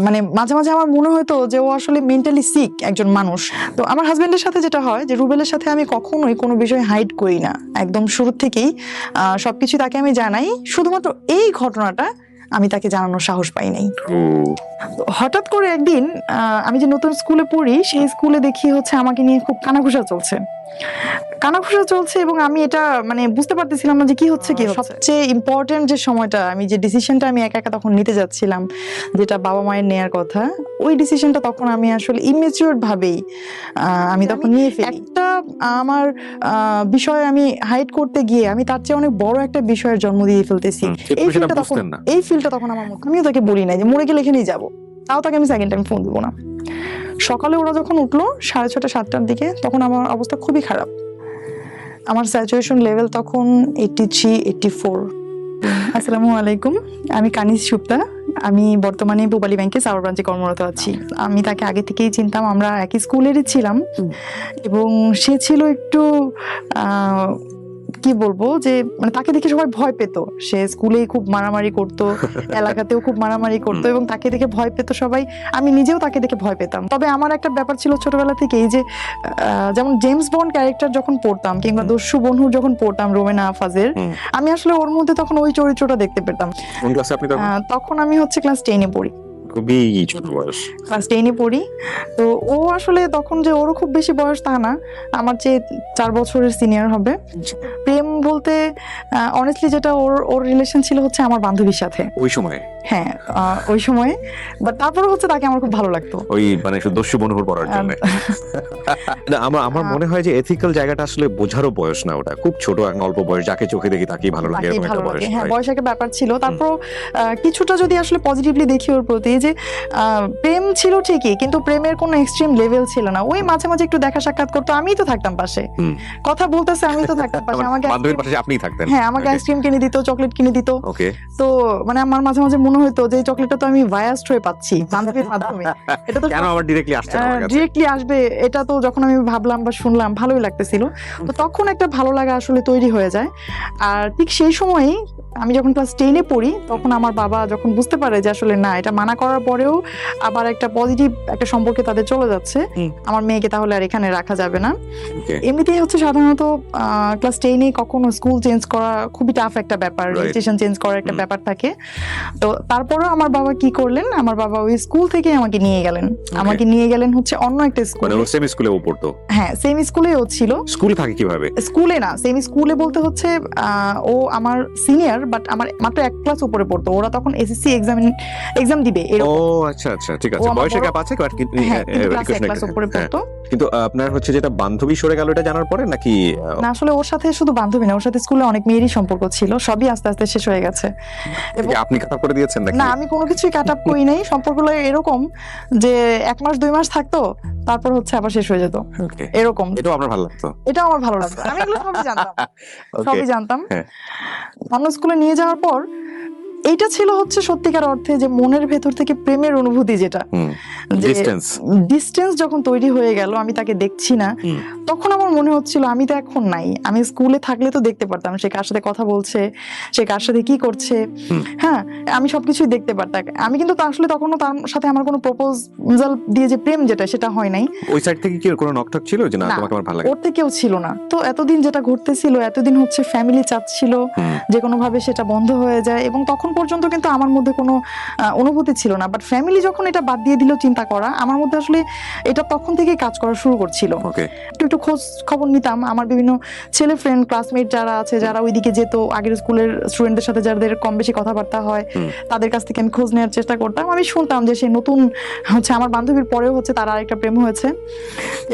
মানে মাঝে মাঝে আমার মনে হতো যে ও আসলে মেন্টালি সিক একজন মানুষ। তো আমার হাজবেন্ডের সাথে যেটা হয় যে রুবেলের সাথে আমি কখনোই কোনো বিষয় হাইড করি না, একদম শুরু থেকেই সবকিছু তাকে আমি জানাই। শুধুমাত্র এই ঘটনাটা আমি তাকে জানানোর সাহস পাই নাই। হঠাৎ করে একদিন আমি যে নতুন স্কুলে পড়ি সেই স্কুলে দেখি হচ্ছে আমাকে নিয়ে খুব কানাঘুষা চলছে এবং আমি এটা মানে বুঝতে পারতেছিলাম না যে কি হচ্ছে। সবচেয়ে ইম্পর্টেন্ট যে সময়টা আমি যে ডিসিশনটা আমি একা একা তখন নিতে যাচ্ছিলাম, যেটা বাবা মায়ের নেয়ার কথা, ওই ডিসিশনটা তখন আমি আসলে ইমেচিউর ভাবেই আমি তখন নিয়ে ফেলি। একটা আমার বিষয় আমি হাইড করতে গিয়ে আমি তার চেয়ে অনেক বড় একটা বিষয়ের জন্ম দিয়ে ফেলতেছি। এই ফিলটা তখন আমার মুখ, আমিও তাকে বলি নাই যে মরে গেলে এখানেই যাবো, তাও তাকে আমি সেকেন্ড টাইম ফোন দিব না। সকালে ওরা যখন উঠলো 6:30 7টার দিকে, তখন আমার অবস্থা খুবই খারাপ। আমার স্যাচুরেশন লেভেল তখন 83 84। আসসালামু আলাইকুম, আমি কানিজ সুপ্তা। আমি বর্তমানে পূবালী ব্যাংকে সাউথ ব্রাঞ্চে কর্মরত আছি। আমি তাকে আগে থেকেই চিনতাম, আমরা একই স্কুলেরই ছিলাম এবং সে ছিল একটু কি বলবো যে মানে তাকে দেখে সবাই ভয় পেত। সে স্কুলেই খুব মারামারি করতো, এলাকাতেও খুব মারামারি করতো এবং তাকে দেখে ভয় পেত সবাই। আমি নিজেও তাকে দেখে ভয় পেতাম। তবে আমার একটা ব্যাপার ছিল ছোটবেলা থেকেই যে যেমন জেমস বন্ড ক্যারেক্টার যখন পড়তাম কিংবা দস্যু বন্ধুর যখন পড়তাম রোমেনা আফাজের, আমি আসলে ওর মধ্যে তখন ওই চরিত্রটা দেখতে পেতাম। তখন আমি হচ্ছে ক্লাস 10-এ পড়ি। খুবই ছোট বয়স, ক্লাস 10-এ পড়ি। তো ও আসলে তখন যে ওরও খুব বেশি বয়স তা না, আমার চেয়ে 4 বছরের সিনিয়র হবে। প্রেম বলতে অনেস্টলি যেটা ওর রিলেশন ছিল হচ্ছে আমার বান্ধবীর সাথে ওই সময়। হ্যাঁ ওই সময়ে, বাট তারপরে হচ্ছে তাকে আমার খুব ভালো লাগতো ওই মানে দস্যু বন্ধুর পড়ার জন্য। আমার মনে হয় যে এথিক্যাল জায়গাটা আসলে বোঝারও বয়স না, ওটা খুব ছোট একটা অল্প বয়স, যাকে চোখে দেখি তাকেই ভালো লাগে এরকম একটা বয়স। হ্যাঁ বয়স একটা ব্যাপার ছিল। তারপর কিছুটা যদি আসলে পজিটিভলি দেখি ওর প্রতি, যে প্রেম ছিল ঠিকই কিন্তু প্রেমের কোনো এক্সট্রিম লেভেল ছিল না। ওই মাঝে মাঝে একটু দেখা সাক্ষাৎ করতো, আমিই তো থাকতাম পাশে, কথা বলতেছে আমি তো থাকতাম পাশে, আমাকে বান্ধবীর পাশে আপনিই থাকতেন। হ্যাঁ আমাকে আইসক্রিম কিনে দিত, চকলেট কিনে দিত। ওকে। তো মানে আমার মাঝে মাঝে মনে হতো যে এই চকলেটটা তো আমি ভায়াসড হয়ে পাচ্ছি বান্ধবীর মাধ্যমে, এটা তো কেন আমার ডিরেক্টলি আসছে না আমার কাছে? ডিরেক্টলি আসবে, এটা তো যখন আমি ভাবলাম বা শুনলাম ভালোই লাগতেছিল। তো তখন একটা ভালো লাগা আসলে তৈরি হয়ে যায়। আর ঠিক সেই সময়ই আমি যখন ক্লাস 10-এ পড়ি, তখন আমার বাবা যখন বুঝতে পারে যে আসলে না, এটা মানা করার পরেও আবার একটা পজিটিভ একটা সম্পর্কে তাদের চলে যাচ্ছে, আমার মেয়েকে তাহলে আর এখানে রাখা যাবে না। এমনিতেই হচ্ছে সাধারণত ক্লাস 10-এ কখনো স্কুল চেঞ্জ করা খুবই টাফ একটা ব্যাপার, রেজিস্ট্রেশন চেঞ্জ করার একটা ব্যাপার থাকে। তো তারপরেও আমার বাবা কি করলেন, আমার বাবা ওই স্কুল থেকে আমাকে নিয়ে গেলেন হচ্ছে অন্য একটা স্কুল। মানে সেম স্কুলে ও পড়তো? হ্যাঁ সেম স্কুলে ও ছিল। স্কুলে থাকে কিভাবে? স্কুলে না, সেম স্কুলে বলতে হচ্ছে ও আমার সিনিয়র, বাট আমার মাত্র 1 ক্লাস উপরে পড়তো। ওরা তখন এসএসসি এক্সাম দিবে। ও আচ্ছা আচ্ছা, ঠিক আছে, বয়সে গ্যাপ আছে কিন্তু ক্লাস উপরে পড়তো। কিন্তু আপনার হচ্ছে যেটা বান্ধবী সরে গেল এটা জানার পরে নাকি? না আসলে ওর সাথে শুধু বান্ধবী না, ওর সাথে স্কুলে অনেক মেয়েরই সম্পর্ক ছিল, সবই আস্তে আস্তে শেষ হয়ে গেছে। এবং আপনি কাট আপ করে দিয়েছেন নাকি? না আমি কোনো কিছুই কাট আপ করি নাই। সম্পর্কগুলো এরকম যে 1 মাস 2 মাস থাকতো, তারপর হচ্ছে আবার শেষ হয়ে যেত, এরকম। এটাও আপনার ভালো লাগতো? এটাও আমার ভালো লাগতো, আমি এগুলো সবই জানতাম। অন্য স্কুলে নিয়ে যাওয়ার পর এইটা ছিল হচ্ছে সত্যিকার অর্থে যে মনের ভেতর থেকে প্রেমের অনুভূতি, যেটা ডিস্টেন্স যখন তৈরি হয়ে গেল, আমি তাকে দেখছি না, তখন আমার মনে হচ্ছিল আমি তো এখন নাই। আমি স্কুলে থাকলে তো দেখতে পারতাম সে কার সাথে কথা বলছে, সে কার সাথে কি করছে, হ্যাঁ আমি সবকিছুই দেখতে পারতাম। আমি কিন্তু আসলে তখনও তার সাথে আমার কোনো প্রপোজাল দিয়ে যে প্রেম যেটা, সেটা হয় নাই। ওই সাইড থেকে কি কোনো নকটক ছিল যে না তোমাকে আমার ভালো লাগে? ওর থেকেও ছিল না। তো এতদিন যেটা ঘটতেছিল, এতদিন হচ্ছে ফ্যামিলি চাচ্ছিল যে কোনো ভাবে সেটা বন্ধ হয়ে যায়, এবং তখন পর্যন্ত কিন্তু আমার মধ্যে কোনো অনুভূতি ছিল না। বাট ফ্যামিলি যখন এটা বাদ দিয়ে দিল চিন্তা করা, আমার মধ্যে আসলে এটা তখন থেকেই কাজ করা শুরু করছিল। একটু খোঁজ খবর নিতাম, আমার বিভিন্ন ছেলে ফ্রেন্ড ক্লাসমেট যারা আছে, যারা ওইদিকে যেত, আগের স্কুলের স্টুডেন্টদের সাথে যাদের কম বেশি কথাবার্তা হয়, তাদের কাছ থেকে আমি খোঁজ নেওয়ার চেষ্টা করতাম। আমি শুনতাম যে সে নতুন হচ্ছে আমার বান্ধবীর পরেও হচ্ছে তার আরেকটা প্রেম হয়েছে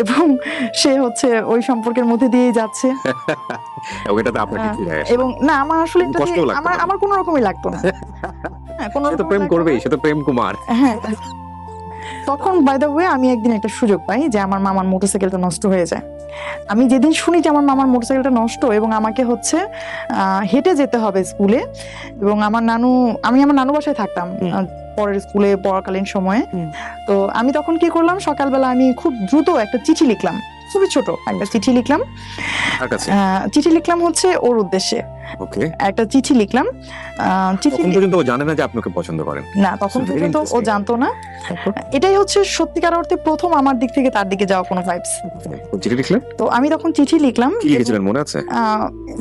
এবং সে হচ্ছে ওই সম্পর্কের মধ্যে দিয়েই যাচ্ছে। এবং না আমার আসলে আমার কোনো রকমই লাগতো না। সে তো প্রেম করবেই, সে তো প্রেম কুমার। হ্যাঁ তখন বাই দ্য ওয়ে আমি একদিন একটা সুযোগ পাই যে আমার মামার মোটরসাইকেলটা নষ্ট হয়ে যায়। আমি যেদিন শুনি যে আমার মামার মোটরসাইকেলটা নষ্ট এবং আমাকে হচ্ছে হেঁটে যেতে হবে স্কুলে, এবং আমি আমার নানু বাসায় থাকতাম পরের স্কুলে পড়াকালীন সময়ে। তো আমি তখন কি করলাম, সকালবেলা আমি খুব দ্রুত একটা চিঠি লিখলাম খুবই ছোট একটা চিঠি লিখলাম। কার কাছে? চিঠি লিখলাম হচ্ছে ওর উদ্দেশ্যে, ওকে। একটা চিঠি লিখলাম। চিঠি তখন পর্যন্ত ও জানে না যে আপনি ওকে পছন্দ করেন? না, তখন Very পর্যন্ত ও interesting. জানতো না। এটাই হচ্ছে সত্যিকার অর্থে প্রথম আমার দিক থেকে তার দিকে যাওয়া কোনো ভাইবস। চিঠি লিখলেন? তো আমি তখন চিঠি লিখলাম। কি লিখেছিলেন মনে আছে?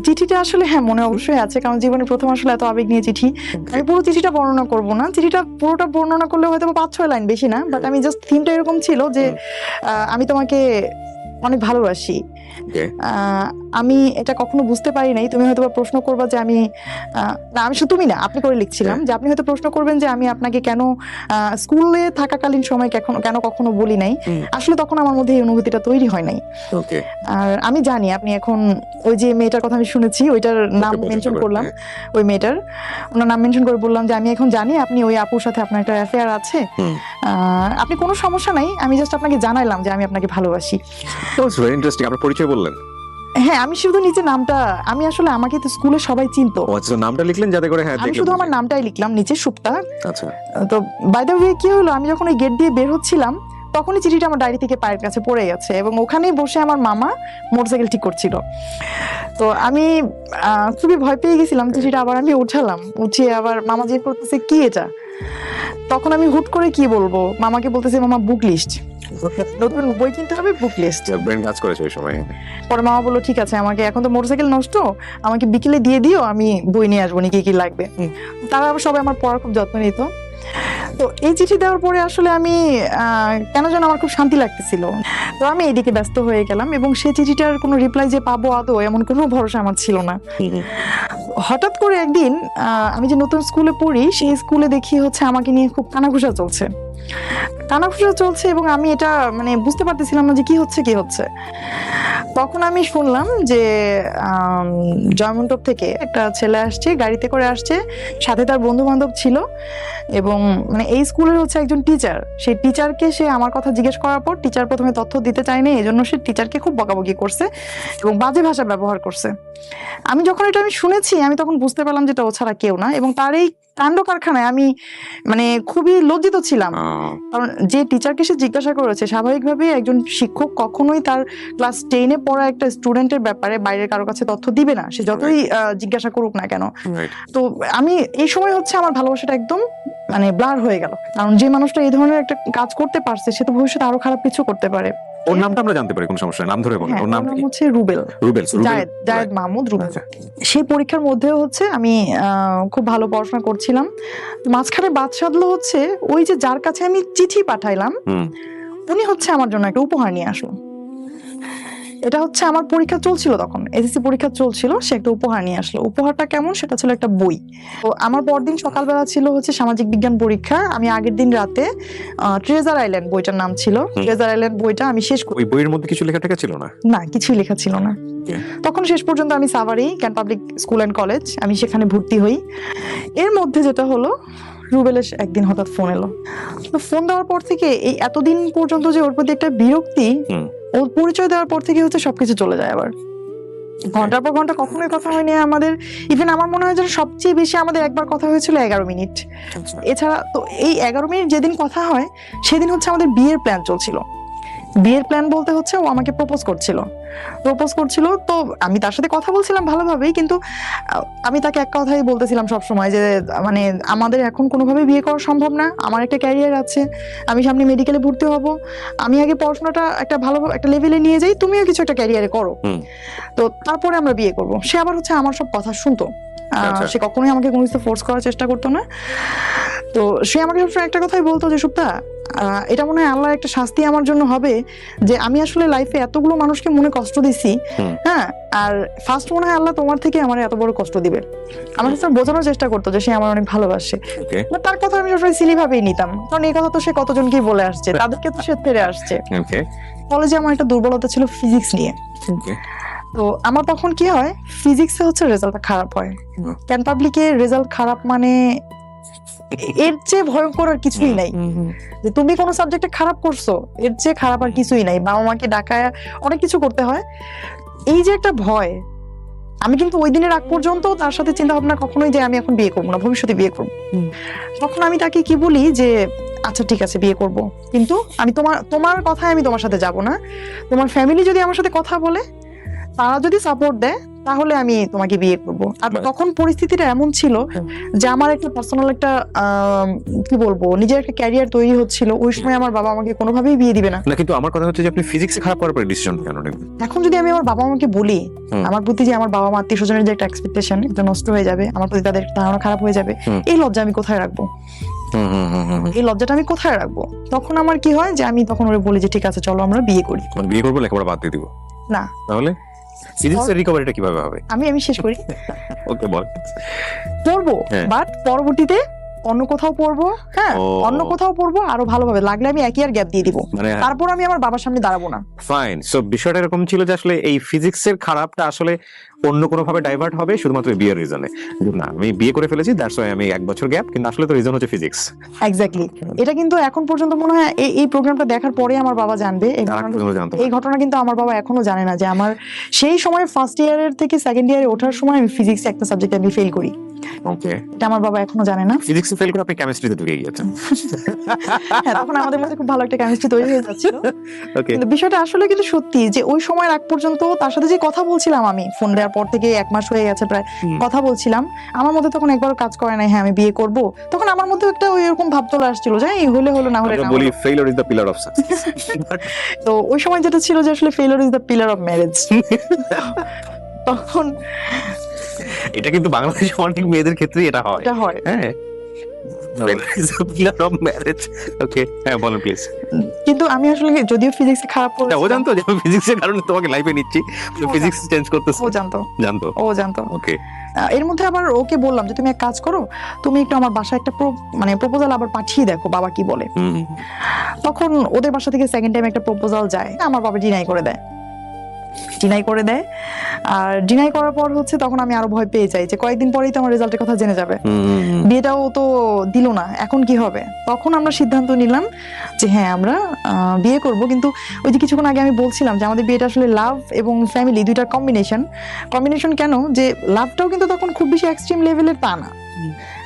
চিঠিটা আসলে হ্যাঁ মনে অবশ্যই আছে, কারণ জীবনের প্রথম আসলে এত আবেগ নিয়ে চিঠি। আমি পুরো চিঠিটা বর্ণনা করব না, চিঠিটা পুরোটা বর্ণনা করলে হয়তো 5-6 লাইন, বেশি না, বাট আমি জাস্ট থিমটা এরকম ছিল যে আমি তোমাকে অনেক ভালোবাসি। আমি এটা কখনো বুঝতে পারি নাই, তুমি হয়তো প্রশ্ন করবা যে আমি না, আমি শুধু তুমি না, আপনি করে লিখছিলাম যে আপনি হয়তো প্রশ্ন করবেন যে আমি আপনাকে কেন স্কুলে থাকাকালীন সময় কেন কখনো বলি নাই। আসলে তখন আমার মধ্যে এই অনুভূতিটা তৈরি হয় নাই। আর আমি জানি আপনি এখন ওই যে মেয়েটার কথা আমি শুনেছি, ওইটার নাম মেনশন করলাম, ওই মেয়েটার ওনার নাম মেনশন করে বললাম যে আমি এখন জানি আপনি ওই আপুর সাথে আপনার একটা অ্যাফেয়ার আছে, আপনি কোনো সমস্যা নাই, আমি জাস্ট আপনাকে জানাইলাম যে আমি আপনাকে ভালোবাসি। Very interesting. আপনার পরিচয় বললেন? হ্যাঁ, আমি শুধু নিচে নামটা, আমি আসলে আমাকে তো স্কুলে সবাই চিনতো। আচ্ছা, নামটা লিখলেন যাতে করে হ্যাঁ আমি শুধু আমার নামটাই লিখলাম নিচে, সুপ্তা। আচ্ছা। তো বাই দ্য ওয়ে কি হলো, আমি যখন ওই গেট দিয়ে বের হচ্ছিলাম তখনই চিঠিটা আমার ডায়েরি থেকে পায়ের কাছে পড়ে গেছে, এবং ওখানেই বসে আমার মামা মোটরসাইকেল ঠিক করছিল। তো আমি খুবই ভয় পেয়ে গেছিলাম। চিঠিটা আবার আমি উঠালাম, উঠিয়ে আবার মামা জিজ্ঞেস করতেছে কি এটা। তখন আমি হুট করে কি বলবো, মামাকে বলতেছে মামা বুক লিস্ট, নতুন বই কিনতে হবে, বুক লিস্ট। ব্রেন কাজ করেছে ওই সময়। পরে মামা বললো ঠিক আছে, আমাকে এখন তো মোটরসাইকেল নষ্ট, আমাকে বিকেলে দিয়ে দিও, আমি বই নিয়ে আসবো, কি কি লাগবে। তারা আবার সবাই আমার পড়ার খুব যত্ন নিত। তো এই চিঠি দেওয়ার পরে আসলে আমি কেন যেন আমার খুব শান্তি লাগতেছিল। তো আমি এইদিকে ব্যস্ত হয়ে গেলাম, এবং সেই চিঠিটার কোনো রিপ্লাই যে পাবো আদৌ এমন কোনো ভরসা আমার ছিল না। হঠাৎ করে একদিন আমি যে নতুন স্কুলে পড়ি, সেই স্কুলে দেখি হচ্ছে আমাকে নিয়ে খুব কানাঘুষা চলছে, এবং আমি এটা মানে বুঝতে পারতেছিলাম না যে কি হচ্ছে। তখন আমি শুনলাম যে জয়মন্টপ থেকে একটা ছেলে আসছে, গাড়িতে করে আসছে, সাথে তার বন্ধু বান্ধব ছিল, এবং মানে এই স্কুলের হচ্ছে একজন টিচার। সেই টিচারকে সে আমার কথা জিজ্ঞেস করার পর টিচার প্রথমে তথ্য দিতে চায়নি, এই জন্য সে টিচারকে খুব বকাবকি করছে এবং বাজে ভাষা ব্যবহার করছে। আমি যখন এটা শুনেছি, আমি তখন বুঝতে পারলাম যে এটা ও ছাড়া কেউ না, এবং তার এই কাণ্ড কারখানায় আমি মানে খুবই লজ্জিত ছিলাম। কারণ যে টিচারকে সে জিজ্ঞাসা করেছে, স্বাভাবিকভাবে একজন শিক্ষক কখনোই তার ক্লাস 10-এ পড়া একটা স্টুডেন্টের ব্যাপারে বাইরের কারো কাছে তথ্য দিবে না, সে যতই জিজ্ঞাসা করুক না কেন। তো আমি এই সময় হচ্ছে আমার ভালোবাসাটা একদম মানে ব্লার হয়ে গেল, কারণ যে মানুষটা এই ধরনের একটা কাজ করতে পারছে সে তো ভবিষ্যতে আরো খারাপ কিছু করতে পারে। ওর নামটা আমরা জানতে পারি? কোন সমস্যা, নাম ধরে বলেন। ওর নাম হচ্ছে রুবেল, জায়েদ মাহমুদ রুবেল। সেই পরীক্ষার মধ্যেও হচ্ছে আমি খুব ভালো পড়াশোনা করছিলাম। মাঝখানে বাদ সাধলো হচ্ছে ওই যে যার কাছে আমি চিঠি পাঠাইলাম, উনি হচ্ছে আমার জন্য একটা উপহার নিয়ে আসলো। এটা হচ্ছে আমার পরীক্ষা চলছিল, তখন এসএসসি পরীক্ষা চলছিল, সে একটা উপহার নিয়ে আসলো। উপহারটা কেমন, সেটা ছিল একটা বই। তো আমার পরদিন সকালবেলা ছিল হচ্ছে সামাজিক বিজ্ঞান পরীক্ষা। আমি আগের দিন রাতে ট্রেজার আইল্যান্ড বইটার নাম ছিল, ট্রেজার আইল্যান্ড বইটা আমি শেষ করি। ওই বইয়ের মধ্যে কিছু লেখা টেখা ছিল না? না, কিছুই লেখা ছিল না। তখন শেষ পর্যন্ত আমি সাভারি ক্যান পাবলিক স্কুল অ্যান্ড কলেজ, আমি সেখানে ভর্তি হই। এর মধ্যে যেটা হলো, রুবেলের একদিন হঠাৎ ফোন এলো। তো ফোন দেওয়ার পর থেকে এই এতদিন পর্যন্ত যে ওর প্রতি একটা বিরক্তি, ওর পরিচয় দেওয়ার পর থেকে হচ্ছে সবকিছু চলে যায়। আবার ঘন্টার পর ঘন্টা কখনোই কথা হয়নি আমাদের। ইভেন আমার মনে হয় যে সবচেয়ে বেশি আমাদের একবার কথা হয়েছিল 11 মিনিট। এছাড়া তো এই 11 মিনিট যেদিন কথা হয়, সেদিন হচ্ছে আমাদের বিয়ের প্ল্যান চলছিল। বিয়ের প্ল্যান বলতে হচ্ছে ও আমাকে প্রপোজ করছিল। তো আমি তার সাথে কথা বলছিলাম ভালোভাবেই, কিন্তু আমি তাকে এক কথাই বলতেছিলাম সবসময় যে মানে আমাদের এখন কোনোভাবে বিয়ে করা সম্ভব না, আমার একটা ক্যারিয়ার আছে, আমি সামনে মেডিকেলে ভর্তি হব, আমি আগে পড়াশোনাটা একটা ভালো একটা লেভেলে নিয়ে যাই, তুমিও কিছু একটা ক্যারিয়ারে করো, তো তারপরে আমরা বিয়ে করব। সে আবার হচ্ছে আমার সব কথা শুনতো, সে কখনোই আমাকে কোনো কিছু ফোর্স করার চেষ্টা করতো না। তো সে আমাকে সবসময় একটা কথাই বলতো যে সুপ্তা, এটা মনে হয় আল্লাহর একটা শাস্তি আমার জন্য হবে, যে আমি আসলে লাইফে এতগুলো মানুষকে মনে কষ্ট দিছি, হ্যাঁ, আর ফার্স্ট মনে হয় আল্লাহ তোমার থেকে আমার এত বড় কষ্ট দিবে। আমার কাছে বোঝানোর চেষ্টা করতো যে সে আমার অনেক ভালোবাসে। তার কথা আমি সবসময় সিলি ভাবেই নিতাম, কারণ এই কথা তো সে কতজনকেই বলে আসছে, তাদেরকে তো সে ফেরে আসছে। কলেজে আমার একটা দুর্বলতা ছিল ফিজিক্স নিয়ে। তো আমার তখন কি হয়, ফিজিক্সে হচ্ছে রেজাল্টটা খারাপ হয়, ক্যান পাবলিকে রেজাল্ট খারাপ মানে এর চেয়ে ভয়ঙ্কর আর কিছুই নাই। যে তুমি কোনো সাবজেক্টে খারাপ করছো, এর চেয়ে খারাপ আর কিছুই নাই। বাবা মাকে ডাকায় অনেক কিছু করতে হয়। এই যে একটা ভয়, আমি কিন্তু ওই দিনের আগ পর্যন্ত তার সাথে চিন্তা ভাবনা কখনোই যে আমি এখন বিয়ে করবো না, ভবিষ্যতে বিয়ে করবো। তখন আমি তাকে কি বলি যে আচ্ছা ঠিক আছে বিয়ে করব, কিন্তু আমি তোমার কথায় আমি তোমার সাথে যাব না, তোমার ফ্যামিলি যদি আমার সাথে কথা বলে, তারা যদি সাপোর্ট দেয়, তাহলে আমি তোমাকে বিয়ে করব। আর তখন পরিস্থিতিটা এমন ছিল যে আমার একটা পার্সোনাল একটা কি বলবো, নিজের একটা ক্যারিয়ার তৈরি হচ্ছিল। ওই সময় আমার বাবা আমাকে কোনোভাবেই বিয়ে দিবে না। না, কিন্তু আমার কথা হচ্ছে যে আপনি ফিজিক্সে খারাপ করার পরে ডিসিশন কেন নেবেন? এখন যদি আমি আমার বাবা মাকে বলি আমার প্রতি যে আমার বাবা মা আত্মীয় স্বজনের যে একটা এক্সপেকটেশন, এটা নষ্ট হয়ে যাবে, আমার প্রতি তাদের ধারণা খারাপ হয়ে যাবে, এই লজ্জা আমি কোথায় রাখবো? এই লজ্জাটা আমি কোথায় রাখবো? তখন আমার কি হয় যে আমি তখন ওরে বলি যে ঠিক আছে চলো আমরা বিয়ে করি। বিয়ে করবো, লেখাপড়া বাদ দিয়ে দিব? না। তাহলে ফিজিক্সের রিকভারিটা কিভাবে হবে? আমি শেষ করি। ওকে, বল। পড়বো, বাট পরবর্তীতে অন্য কোথাও পড়বো। হ্যাঁ, অন্য কোথাও পড়বো, আরো ভালোভাবে। লাগলে আমি একই আর গ্যাপ দিয়ে দিব, তারপর আমি আমার বাবার সামনে দাঁড়াবো না। ফাইন। সো বিষয়টা এরকম ছিল যে আসলে এই ফিজিক্সের খারাপটা আসলে অন্য কোনো ভাবে ডাইভার্ট হবে শুধুমাত্র বিয়ের রিজনে। না, আমি বিয়ে করে ফেলেছি, দ্যাটস ওয়াই আমি 1 বছর গ্যাপ, কিন্তু আসলে তো রিজন হচ্ছে ফিজিক্স। এক্স্যাক্টলি। এটা কিন্তু এখন পর্যন্ত মনে হয় এই প্রোগ্রামটা দেখার পরে আমার বাবা জানবে। এই ঘটনা কিন্তু আমার বাবা এখনো জানে না যে আমার সেই সময় ফার্স্ট ইয়ারের থেকে সেকেন্ড ইয়ারে ওঠার সময় আমি ফিজিক্সে একটা সাবজেক্টে আমি ফেল করি। ওকে, এটা আমার বাবা এখনো জানে না। ফিজিক্সে ফেল করে আপনি কেমিস্ট্রিতে ঢুকে গিয়েছেন। হ্যাঁ, তখন আমাদের মধ্যে খুব ভালো একটা কেমিস্ট্রি তৈরি হয়ে যাচ্ছিল। ওকে, কিন্তু বিষয়টা আসলে কিন্তু সত্যি যে ওই সময়ের আগ পর্যন্ত তার সাথে যে কথা বলছিলাম, আমি ফোন দেওয়ার পর থেকে 1 মাস হয়ে গেছে প্রায় কথা বলছিলাম, আমার মধ্যে তখন একবারও কাজ করে নাই হ্যাঁ আমি বিয়ে করব। তখন আমার মধ্যে একটা ওই এরকম ভাব চলে আসছিল যে এই হলে হলো, না হলে না। বলি failure is the pillar of success. তো ওই সময় যেটা ছিল যে আসলে failure is the pillar of marriage. তখন এটা কিন্তু বাংলাদেশের অনেক মেয়েদের ক্ষেত্রেই এটা হয়। হ্যাঁ, কিন্তু আমি আসলে যদিও ফিজিক্সে খারাপ করেছি, ও জানতো যে ফিজিক্সের কারণে তোমাকে লাইফে নিচ্ছি, ফিজিক্স চেঞ্জ করতেছ? ও জানতো। ওকে। এর মধ্যে আবার ওকে বললাম যে তুমি এক কাজ করো, তুমি একটু আমার বাসায় একটা প্রপোজাল আবার পাঠিয়ে দেখো বাবা কি বলে। তখন ওদের বাসা থেকে সেকেন্ড টাইম একটা প্রপোজাল যায়, আমার বাবা ডিনাই করে দেয়। আর ডিনাই করার পর হচ্ছে তখন আমি আরো ভয় পেয়ে যাই যে কয়েকদিন পরেই তো আমার রেজাল্টের কথা জেনে যাবে, বিয়েটাও তো দিল না, এখন কি হবে? তখন আমরা সিদ্ধান্ত নিলাম যে হ্যাঁ আমরা বিয়ে করব। কিন্তু ওই যে কিছুক্ষণ আগে আমি বলছিলাম যে আমাদের বিয়েটা আসলে লাভ এবং ফ্যামিলি দুইটার কম্বিনেশন। কেন যে লাভটাও কিন্তু তখন খুব বেশি এক্সট্রিম লেভেলের তা না,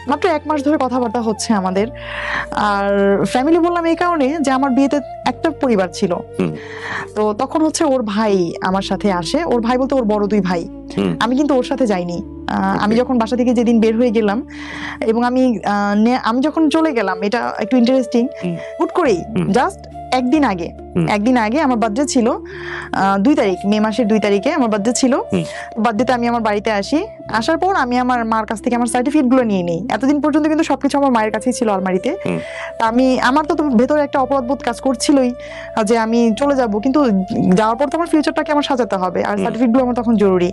মাত্র 1 মাস ধরে কথাবার্তা হচ্ছে আমাদের। আর ফ্যামিলি বললাম এই কারণে যে আমার বিয়েতে একটা পরিবার ছিল। তো তখন হচ্ছে ওর ভাই আমার সাথে আসে, ওর ভাই বলতে ওর বড় 2 ভাই। আমি কিন্তু ওর সাথে যাইনি। আমি যখন বাসা থেকে যেদিন বের হয়ে গেলাম এবং আমি যখন চলে গেলাম, এটা একটু ইন্টারেস্টিং, হুট করেই জাস্ট একদিন আগে আমার বার্থডে ছিল 2 তারিখ, মে মাসের 2 তারিখে আমার বার্থডে ছিল। বার্থডেতে আমি আমার বাড়িতে আসার পর আমি আমার মার কাছ থেকে আমার সার্টিফিকেট গুলো নিয়ে নেই। এতদিন পর্যন্ত কিন্তু সবকিছু আমার মায়ের কাছেই ছিল আলমারিতে। আমার তো ভেতরে একটা অপরাধবোধ কাজ করছিলই যে আমি চলে যাব, কিন্তু যাওয়ার পর তো আমার ফিউচারটাকে আমার সাজাতে হবে, আর সার্টিফিকেট গুলো আমার তখন জরুরি।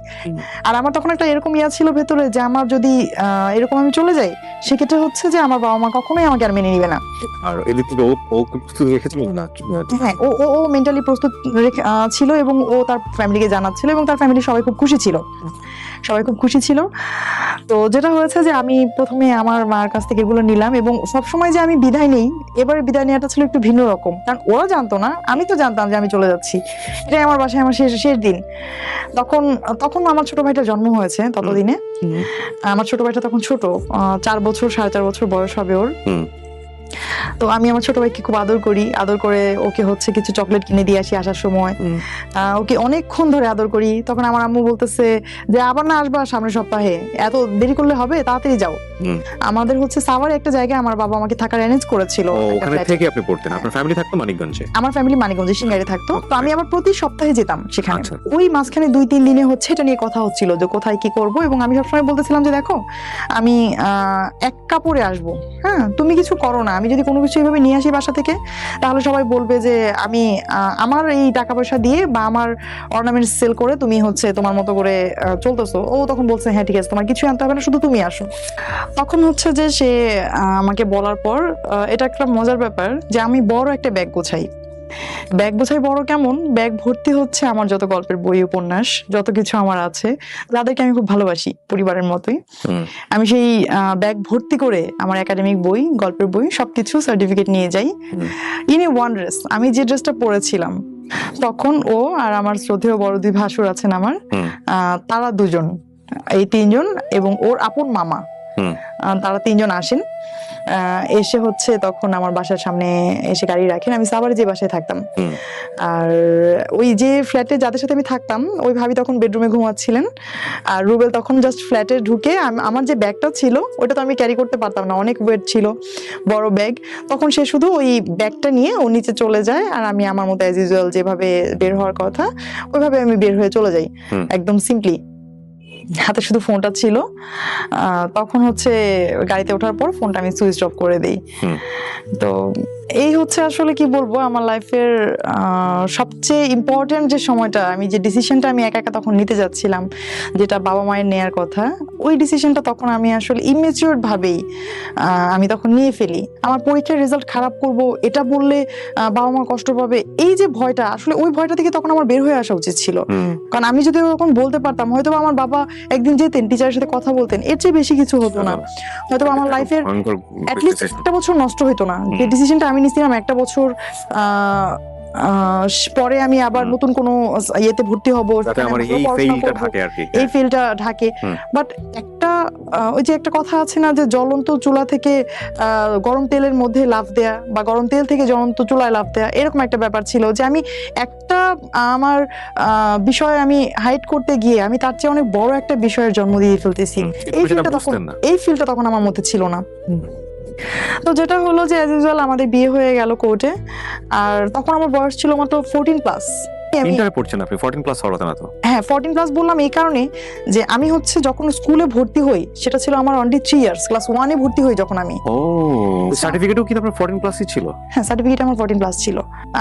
আর আমার তখন একটা এরকম ছিল ভেতরে যে আমার যদি এরকম আমি চলে যাই, সেক্ষেত্রে হচ্ছে যে আমার বাবা মা কখনোই আমাকে আর মেনে নিবে না। আর এদিক থেকে ও প্রস্তুত রেখেছিল না? হ্যাঁ, ও মেন্টালি প্রস্তুত ছিল এবং ও তার ফ্যামিলিকে জানাচ্ছিল এবং তার ফ্যামিলি সবাই খুব খুশি ছিল। তো যেটা হয়েছে যে আমি প্রথমে আমার মার কাছ থেকে এগুলো নিলাম, এবং সবসময় যে আমি বিদায় নেই, এবারে বিদায় নেওয়াটা ছিল একটু ভিন্ন রকম, কারণ ওরা জানতো না, আমি তো জানতাম যে আমি চলে যাচ্ছি। এটাই আমার বাসায় আমার শেষ দিন। তখন আমার ছোট ভাইটার জন্ম হয়েছে। ততদিনে আমার ছোট ভাইটা তখন ছোট, 4 বছর 4.5 বছর বয়স হবে ওর। তো আমি আমার ছোট ভাইকে খুব আদর করে ওকে হচ্ছে কিছু চকলেট কিনে দিয়ে আসি আসার সময়। ওকে অনেকক্ষণ ধরে আদর করি। তখন আমার আম্মু বলতেছে যে আবার না আসবা সামনের সপ্তাহে, এত দেরি করলে হবে, তাড়াতাড়ি যাও। আমাদের হচ্ছে সাভারে একটা জায়গায় আমার বাবা আমাকে থাকার অ্যারেঞ্জ করেছিল। ওখানে থেকে আপনি পড়তেন? আপনার ফ্যামিলি থাকতো মানিকগঞ্জে? আমার ফ্যামিলি মানিকগঞ্জে সিঙ্গারে থাকতো। তো আমি আবার প্রতি সপ্তাহে যেতাম সেখানে। ওই মাঝখানে 2-3 দিনে হচ্ছে এটা নিয়ে কথা হচ্ছিল যে কোথায় কি করব, এবং আমি সবসময় বলতেছিলাম যে দেখো আমি এক কাপড়ে আসবো, হ্যাঁ তুমি কিছু করো না, আমি যদি কোনো কিছু এইভাবে নিয়ে আসি বাসা থেকে, তাহলে সবাই বলবে যে আমি আমার এই টাকা পয়সা দিয়ে বা আমার অর্নামেন্টস সেল করে তুমি হচ্ছে তোমার মতো করে চলতেছো। ও তখন বলছে হ্যাঁ ঠিক আছে, তোমার কিছু আনতে হবে না, শুধু তুমি আসো। তখন হচ্ছে যে সে আমাকে বলার পর এটা একটা মজার ব্যাপার যে আমি বড় একটা ব্যাগ গোছাই বড় কেমন, ব্যাগ ভর্তি হচ্ছে আমার যত গল্পের বই উপন্যাস যত কিছু আমার আছে, তাদেরকে আমি খুব ভালোবাসি পরিবারের মতোই। আমি সেই ব্যাগ ভর্তি করে আমার একাডেমিক বই, গল্পের বই, সবকিছু সার্টিফিকেট নিয়ে যাই। ইনি ওয়ান ড্রেস, আমি যে ড্রেসটা পরেছিলাম তখন ও আর আমার শ্রদ্ধেয় বড় 2 ভাসুর আছেন আমার, তারা 2জন, এই 3জন এবং ওর আপন মামা তারা 3 জন আসেন। এসে হচ্ছে তখন আমার বাসার সামনে এসে গাড়ি রাখেন। আমি সাভারে যে বাসায় থাকতাম, আর ওই যে ফ্ল্যাটে যাদের সাথে আমি থাকতাম ওই ভাবি তখন বেডরুমে ঘুমাচ্ছিলেন, আর রুবেল তখন জাস্ট ফ্ল্যাটে ঢুকে আমার যে ব্যাগটা ছিল ওটা তো আমি ক্যারি করতে পারতাম না, অনেক ওয়েট ছিল, বড় ব্যাগ। তখন সে শুধু ওই ব্যাগটা নিয়ে ও নিচে চলে যায়, আর আমি আমার মতো অ্যাজ ইউজুয়াল যেভাবে বের হওয়ার কথা ওইভাবে আমি বের হয়ে চলে যাই, একদম সিম্পলি। হাতে শুধু ফোনটা ছিল। তখন হচ্ছে গাড়িতে ওঠার পর ফোনটা আমি সুইচ অফ করে দিই। তো এই হচ্ছে আসলে কি বলবো, আমার লাইফের সবচেয়ে ইম্পর্টেন্ট যে সময়টা, আমি যে ডিসিশনটা আমি একা একা তখন নিতে যাচ্ছিলাম, যেটা বাবা মায়ের নেয়ার কথা, ওই ডিসিশনটা তখন আমি আসলে ইমেচিওর ভাবেই আমি তখন নিয়ে ফেলি। আমার পরীক্ষার রেজাল্ট খারাপ করব এটা বললে বাবা মা কষ্ট পাবে, এই যে ভয়টা, আসলে ওই ভয়টা থেকে তখন আমার বের হয়ে আসা উচিত ছিল। কারণ আমি যদি তখন বলতে পারতাম, হয়তো আমার বাবা একদিন যেতেন টিচারের সাথে কথা বলতেন, এর চেয়ে বেশি কিছু হতো না। হয়তো আমার লাইফের অ্যাটলিস্ট একটা বছর নষ্ট হইতো না। যে ডিসিশনটা আমি নিয়েছিলাম একটা বছর পরে আমি আবার নতুন কোনো ইয়েতে ভর্তি হব, এই ফিল্ডটা ঢাকে। বাট একটা ওই যে একটা কথা আছে না, যে জ্বলন্ত চুলা থেকে গরম তেলের মধ্যে লাফ দেয়া, বা গরম তেল থেকে জ্বলন্ত চুলায় লাফ দেয়া, এরকম একটা ব্যাপার ছিল যে আমি একটা আমার বিষয় আমি হাইড করতে গিয়ে আমি তার চেয়ে অনেক বড় একটা বিষয়ের জন্ম দিয়ে ফেলতেছি। এই ফিলটা তখন আমার মধ্যে ছিল না। তো যেটা হলো যে অ্যাজ ইউজুয়াল আমাদের বিয়ে হয়ে গেল কোর্টে, আর তখন আমার বয়স ছিল মাত্র 14+। ইন্টারে পড়ছেন আপনি, 14+ হওয়ার কথা না তো? হ্যাঁ, 14+ বললাম এই কারণে যে আমি হচ্ছে যখন স্কুলে ভর্তি হই সেটা ছিল আমার অনলি 3 ইয়ার্স, ক্লাস 1 এ ভর্তি হই যখন আমি। ও, সার্টিফিকেটও কি আপনার 14+ই ছিল? হ্যাঁ, সার্টিফিকেট আমার 14+ ছিল।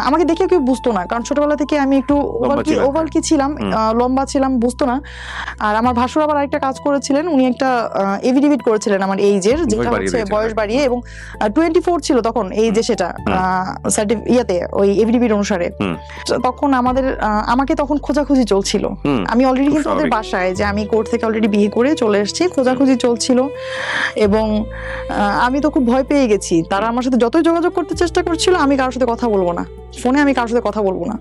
আমাকে দেখে কেউ বুঝতো না, কারণ ছোটবেলা থেকে আমি একটু ওভাল কি ছিলাম, লম্বা ছিলাম, বুঝতো না। আর আমার ভাসুর আবার আরেকটা কাজ করেছিলেন, উনি একটা এফিডেভিট করেছিলেন আমার এইজের, যেটা হচ্ছে বয়স বাড়িয়ে, এবং 24 ছিল তখন এইজে, সেটা ইয়াতে ওই এফিডেভিট অনুসারে। তখন আমাকে তখন খোঁজাখুঁজি চলছিল। আমি অলরেডি কিন্তু ওদের বাসায়, যে আমি কোর্ট থেকে অলরেডি বিয়ে করে চলে এসেছি, খোঁজাখুঁজি চলছিল, এবং আমি তো খুব ভয় পেয়ে গেছি। তারা আমার সাথে যতই যোগাযোগ করতে চেষ্টা করছিল, আমি কারোর সাথে কথা বলবো না, ফোনে আমি কারোর সাথে কথা বলবো না,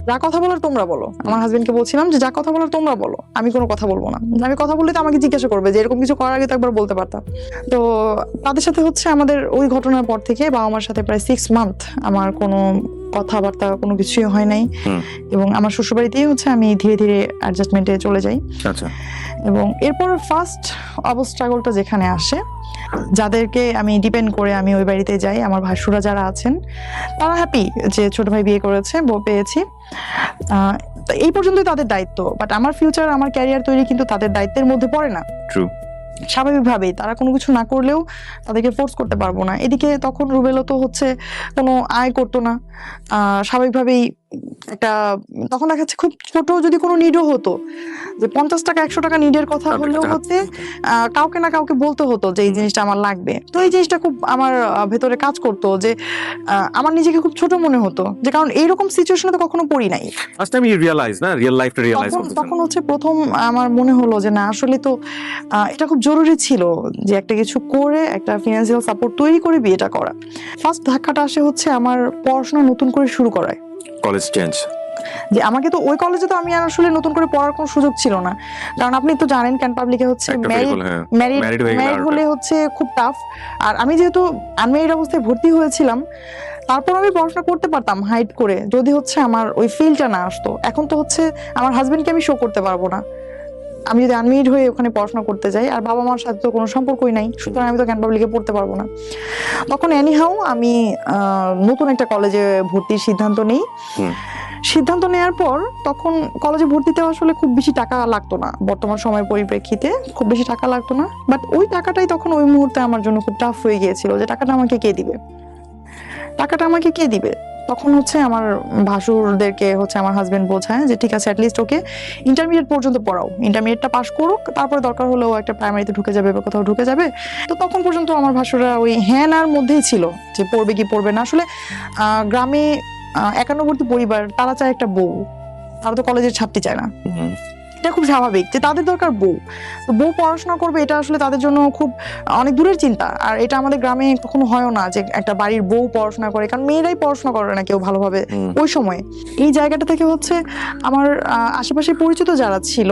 যা কথা বলার তোমরা বলো। আমার হাজবেন্ডকে বলছিলাম যে যা কথা বলার তোমরা বলো, আমি কোনো কথা বলবো না। আমি কথা বললে তো আমাকে জিজ্ঞাসা করবে, যে এরকম কিছু করার আগে তো একবার বলতে পারতাম। তো তাদের সাথে হচ্ছে আমাদের ওই ঘটনার পর থেকে বাবা মার সাথে প্রায় 6 মান্থ আমার কোনো কথাবার্তা কোনো কিছুই হয় নাই, এবং আমার শ্বশুরবাড়িতেই হচ্ছে আমি ধীরে ধীরে অ্যাডজাস্টমেন্টে চলে যাই। আচ্ছা। এবং এরপর ফার্স্ট অবস্ট্রাগলটা যেখানে আসে, যাদেরকে আমি ডিপেন্ড করে আমি ওই বাড়িতে যাই, আমার ভাসুরা যারা আছেন তারা হ্যাপি যে ছোট ভাই বিয়ে করেছে, বউ পেয়েছি, এই পর্যন্তই তাদের দায়িত্ব। বাট আমার ফিউচার, আমার ক্যারিয়ার তৈরি কিন্তু তাদের দায়িত্বের মধ্যে পড়ে না। ট্রু। স্বাভাবিকভাবেই তারা কোনো কিছু না করলেও তাদেরকে ফোর্স করতে পারবো না। এদিকে তখন রুবেলও তো হচ্ছে কোনো আয় করতো না, স্বাভাবিকভাবেই একটা তখন দেখা যাচ্ছে খুব ছোট যদি কোনো নিডও হতো, যে 50 টাকা 100 টাকা নিডের কথা হলেও হচ্ছে কাউকে না কাউকে বলতে হতো যে এই জিনিসটা আমার লাগবে। তো এই জিনিসটা খুব আমার ভেতরে কাজ করতো, যে আমার নিজেকে খুব ছোট মনে হতো, যে কারণ এইরকম সিচুয়েশনে তো কখনো পড়ি নাই। ফার্স্ট টাইম ইউ রিয়ালাইজ না, রিয়েল লাইফটা রিয়ালাইজ করতেছেন। তখন হচ্ছে প্রথম আমার মনে হলো যে না, আসলে তো এটা খুব জরুরি ছিল যে একটা কিছু করে একটা ফিনান্সিয়াল সাপোর্ট তৈরি করে বিয়েটা করা। ফার্স্ট ধাক্কাটা আসে হচ্ছে আমার পড়াশোনা নতুন করে শুরু করায়, কলেজ চেঞ্জ। যে আমাকে তো ওই কলেজে তো আমি আসলে নতুন করে পড়ার কোনো সুযোগ ছিল না, কারণ আপনি তো জানেন ক্যান পাবলিকে হচ্ছে ম্যারিড হলে হচ্ছে খুব টাফ। আর আমি যেহেতু আনম্যারিড অবস্থায় ভর্তি হয়েছিলাম, তারপর আমি পড়াশোনা করতে পারতাম হাইড করে, যদি হচ্ছে আমার ওই ফিলটা না আসতো। এখন তো হচ্ছে আমার হাজবেন্ডকে আমি শো করতে পারবো না আমি যদি আনম্যারিড হয়ে ওখানে পড়াশোনা করতে যাই, আর বাবা মার সাথে তো কোনো সম্পর্কই নাই, সুতরাং আমি তো ক্যান পাবলিকে পড়তে পারবো না। তখন এনিহাউ আমি নতুন একটা কলেজে ভর্তির সিদ্ধান্ত নেই। সিদ্ধান্ত নেওয়ার পর তখন কলেজে ভর্তিতে আসলে খুব বেশি টাকা লাগতো না, বর্তমান সময়ের পরিপ্রেক্ষিতে খুব বেশি টাকা লাগতো না। বাট ওই টাকাটাই তখন ওই মুহূর্তে আমার জন্য খুব টাফ হয়ে গিয়েছিল, যে টাকাটা আমাকে কে দিবে। তখন হচ্ছে আমার ভাসুরদেরকে হচ্ছে আমার হাজবেন্ড বোঝায় যে ঠিক আছে, অ্যাটলিস্ট ওকে ইন্টারমিডিয়েট পর্যন্ত পড়াও, ইন্টারমিডিয়েটটা পাস করুক, তারপরে দরকার হলেও একটা প্রাইমারিতে ঢুকে যাবে বা কোথাও ঢুকে যাবে। তো তখন পর্যন্ত আমার ভাসুররা ওই হ্যাঁ নার মধ্যেই ছিল, যে পড়বে কি পড়বে না। আসলে গ্রামে একান্নবর্তী পরিবার, তারা চায় একটা বউ, তারা তো কলেজের ছাত্রী চায় না। তো এটা খুব স্বাভাবিক যে তাদের দরকার বউ, তো বউ পড়াশোনা করবে, এটা আসলে তাদের জন্য খুব অনেক দূরের চিন্তা। আর এটা আমাদের গ্রামে কখনো হয়ও না যে একটা বাড়ির বউ পড়াশোনা করে, কারণ মেয়েরাই পড়াশোনা করে না কেউ ভালোভাবে ওই সময়। এই জায়গাটা থেকে হচ্ছে আমার আশেপাশে পরিচিত যারা ছিল,